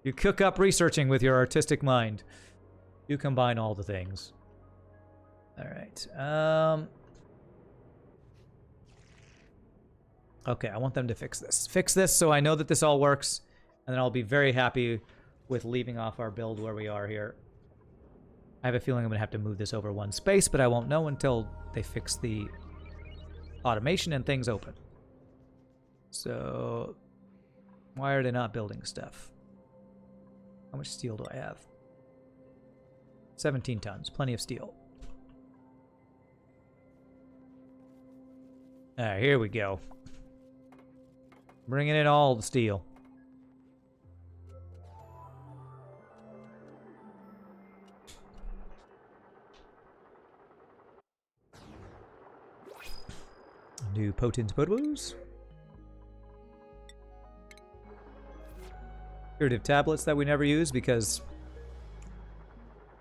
You cook up researching with your artistic mind. You combine all the things. All right. Okay, I want them to fix this. Fix this so I know that this all works, and then I'll be very happy with leaving off our build where we are here. I have a feeling I'm going to have to move this over one space, but I won't know until they fix the automation and things open. So, why are they not building stuff? How much steel do I have? 17 tons. Plenty of steel. Alright, here we go. Bringing in all the steel. New potent potables. Curative tablets that we never use because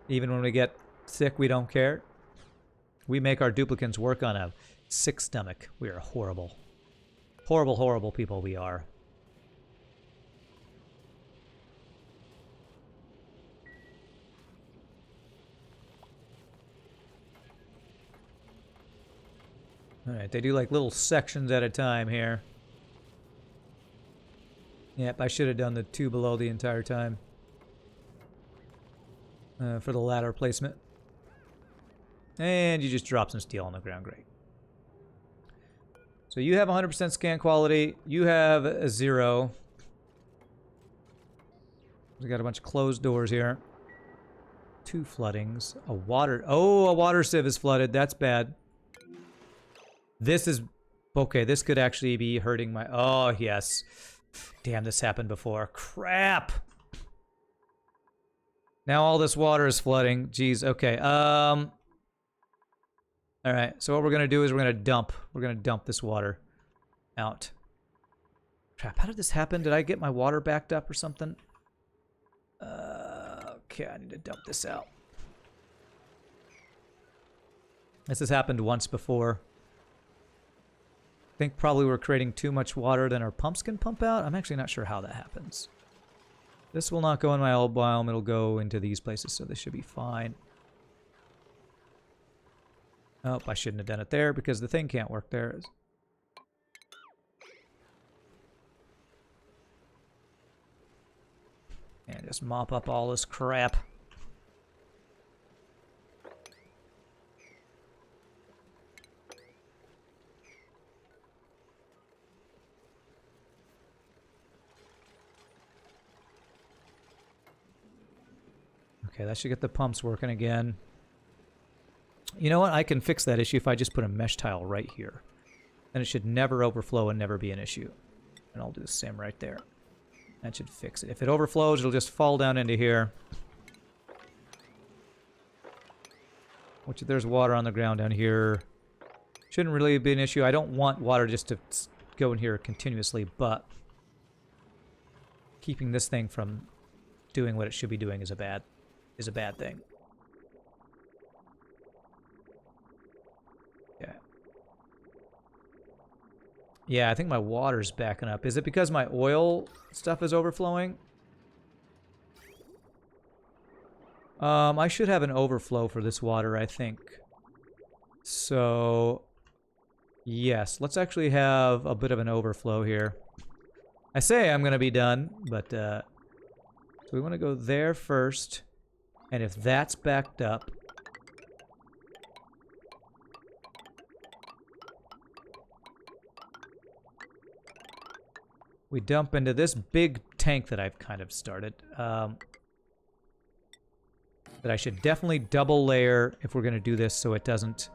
even when we get sick, we don't care. We make our duplicants work on a sick stomach. We are horrible. Horrible, horrible people we are. Alright, they do like little sections at a time here. Yep, I should have done the two below the entire time. For the ladder placement. And you just drop some steel on the ground, great. So you have 100% scan quality. You have a 0. We got a bunch of closed doors here. 2 floodings. A water... Oh, a water sieve is flooded. That's bad. This is... Okay, this could actually be hurting my... Oh, yes. Damn, this happened before. Crap! Now all this water is flooding. Jeez, okay. Alright, so what we're gonna do is we're gonna dump. We're gonna dump this water out. Crap, how did this happen? Did I get my water backed up or something? Okay, I need to dump this out. This has happened once before. I think probably we're creating too much water than our pumps can pump out. I'm actually not sure how that happens. This will not go in my old biome. It'll go into these places, so this should be fine. Oh, I shouldn't have done it there because the thing can't work there. And just mop up all this crap. Okay, that should get the pumps working again. You know what? I can fix that issue if I just put a mesh tile right here. Then it should never overflow and never be an issue. And I'll do the same right there. That should fix it. If it overflows, it'll just fall down into here. Which, if there's water on the ground down here, shouldn't really be an issue. I don't want water just to go in here continuously, but keeping this thing from doing what it should be doing is a bad thing. Yeah. Yeah, I think my water's backing up. Is it because my oil stuff is overflowing? I should have an overflow for this water, I think. So, yes, let's actually have a bit of an overflow here. I say I'm going to be done, but so we want to go there first. And if that's backed up, we dump into this big tank that I've kind of started. That I should definitely double layer if we're going to do this so it doesn't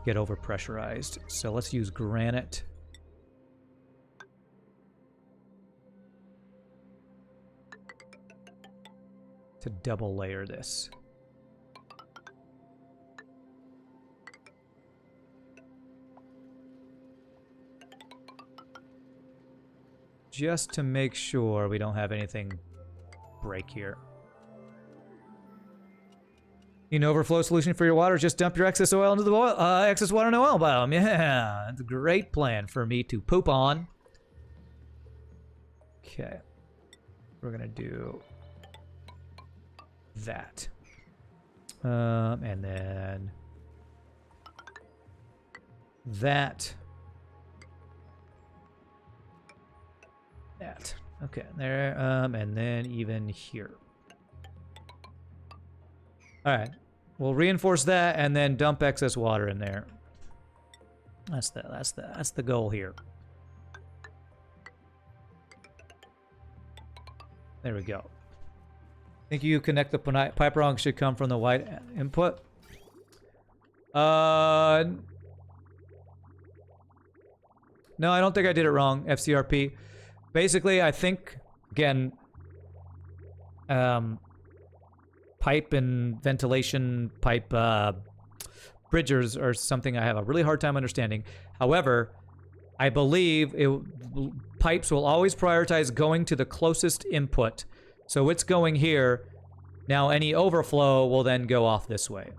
get overpressurized. So let's use granite. To double layer this. Just to make sure we don't have anything break here. Need an overflow solution for your water? Just dump your excess oil into the excess water in the oil biome. Yeah, it's a great plan for me to poop on. Okay, we're gonna do that, and then that. That. Okay, there, and then even here. All right, we'll reinforce that and then dump excess water in there. That's the goal here. There we go. I think you connect the pipe wrong should come from the white input. No, I don't think I did it wrong, FCRP. Basically, I think, again, pipe and ventilation pipe bridgers are something I have a really hard time understanding. However, I believe pipes will always prioritize going to the closest input. So it's going here. Now any overflow will then go off this way.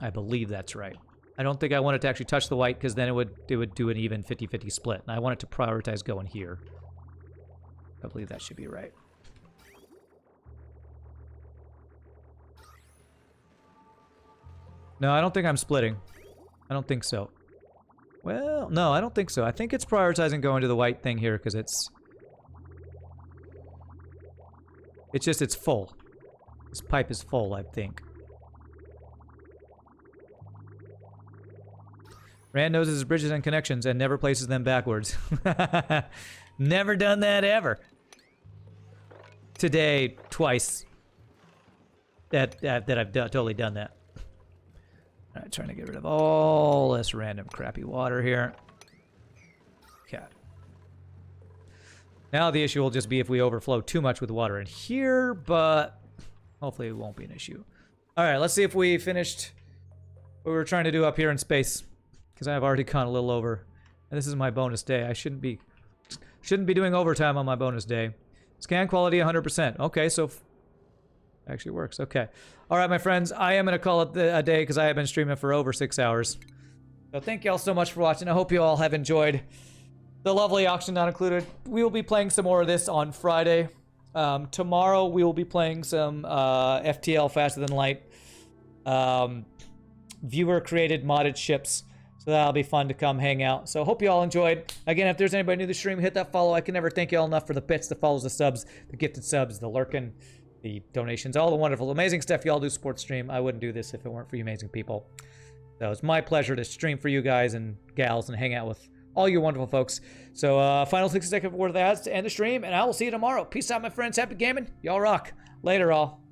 I believe that's right. I don't think I want it to actually touch the white because then it would do an even 50-50 split. And I want it to prioritize going here. I believe that should be right. No, I don't think I'm splitting. I don't think so. Well, no, I don't think so. I think it's prioritizing going to the white thing here because it's full. This pipe is full, I think. Rand knows his bridges and connections and never places them backwards. Never done that ever. Today, twice. That I've totally done that. All right, trying to get rid of all this random crappy water here. Okay. Now the issue will just be if we overflow too much with water in here, but hopefully it won't be an issue. All right, let's see if we finished what we were trying to do up here in space, because I've already gone a little over. And this is my bonus day. I shouldn't be doing overtime on my bonus day. Scan quality 100%. Okay, so actually works. Okay. All right, my friends, I am going to call it a day because I have been streaming for over 6 hours. So thank you all so much for watching. I hope you all have enjoyed the lovely auction not included. We will be playing some more of this on Friday. Tomorrow we will be playing some FTL Faster Than Light. Viewer created modded ships. So that'll be fun to come hang out. So hope you all enjoyed. Again, if there's anybody new to the stream, hit that follow. I can never thank you all enough for the bits, the follows, the subs, the gifted subs, the lurking, the donations, all the wonderful, amazing stuff you all do support stream. I wouldn't do this if it weren't for you amazing people. So it's my pleasure to stream for you guys and gals and hang out with all you wonderful folks. So final 60-second word of the ads to end the stream, and I will see you tomorrow. Peace out, my friends. Happy gaming. Y'all rock. Later, all.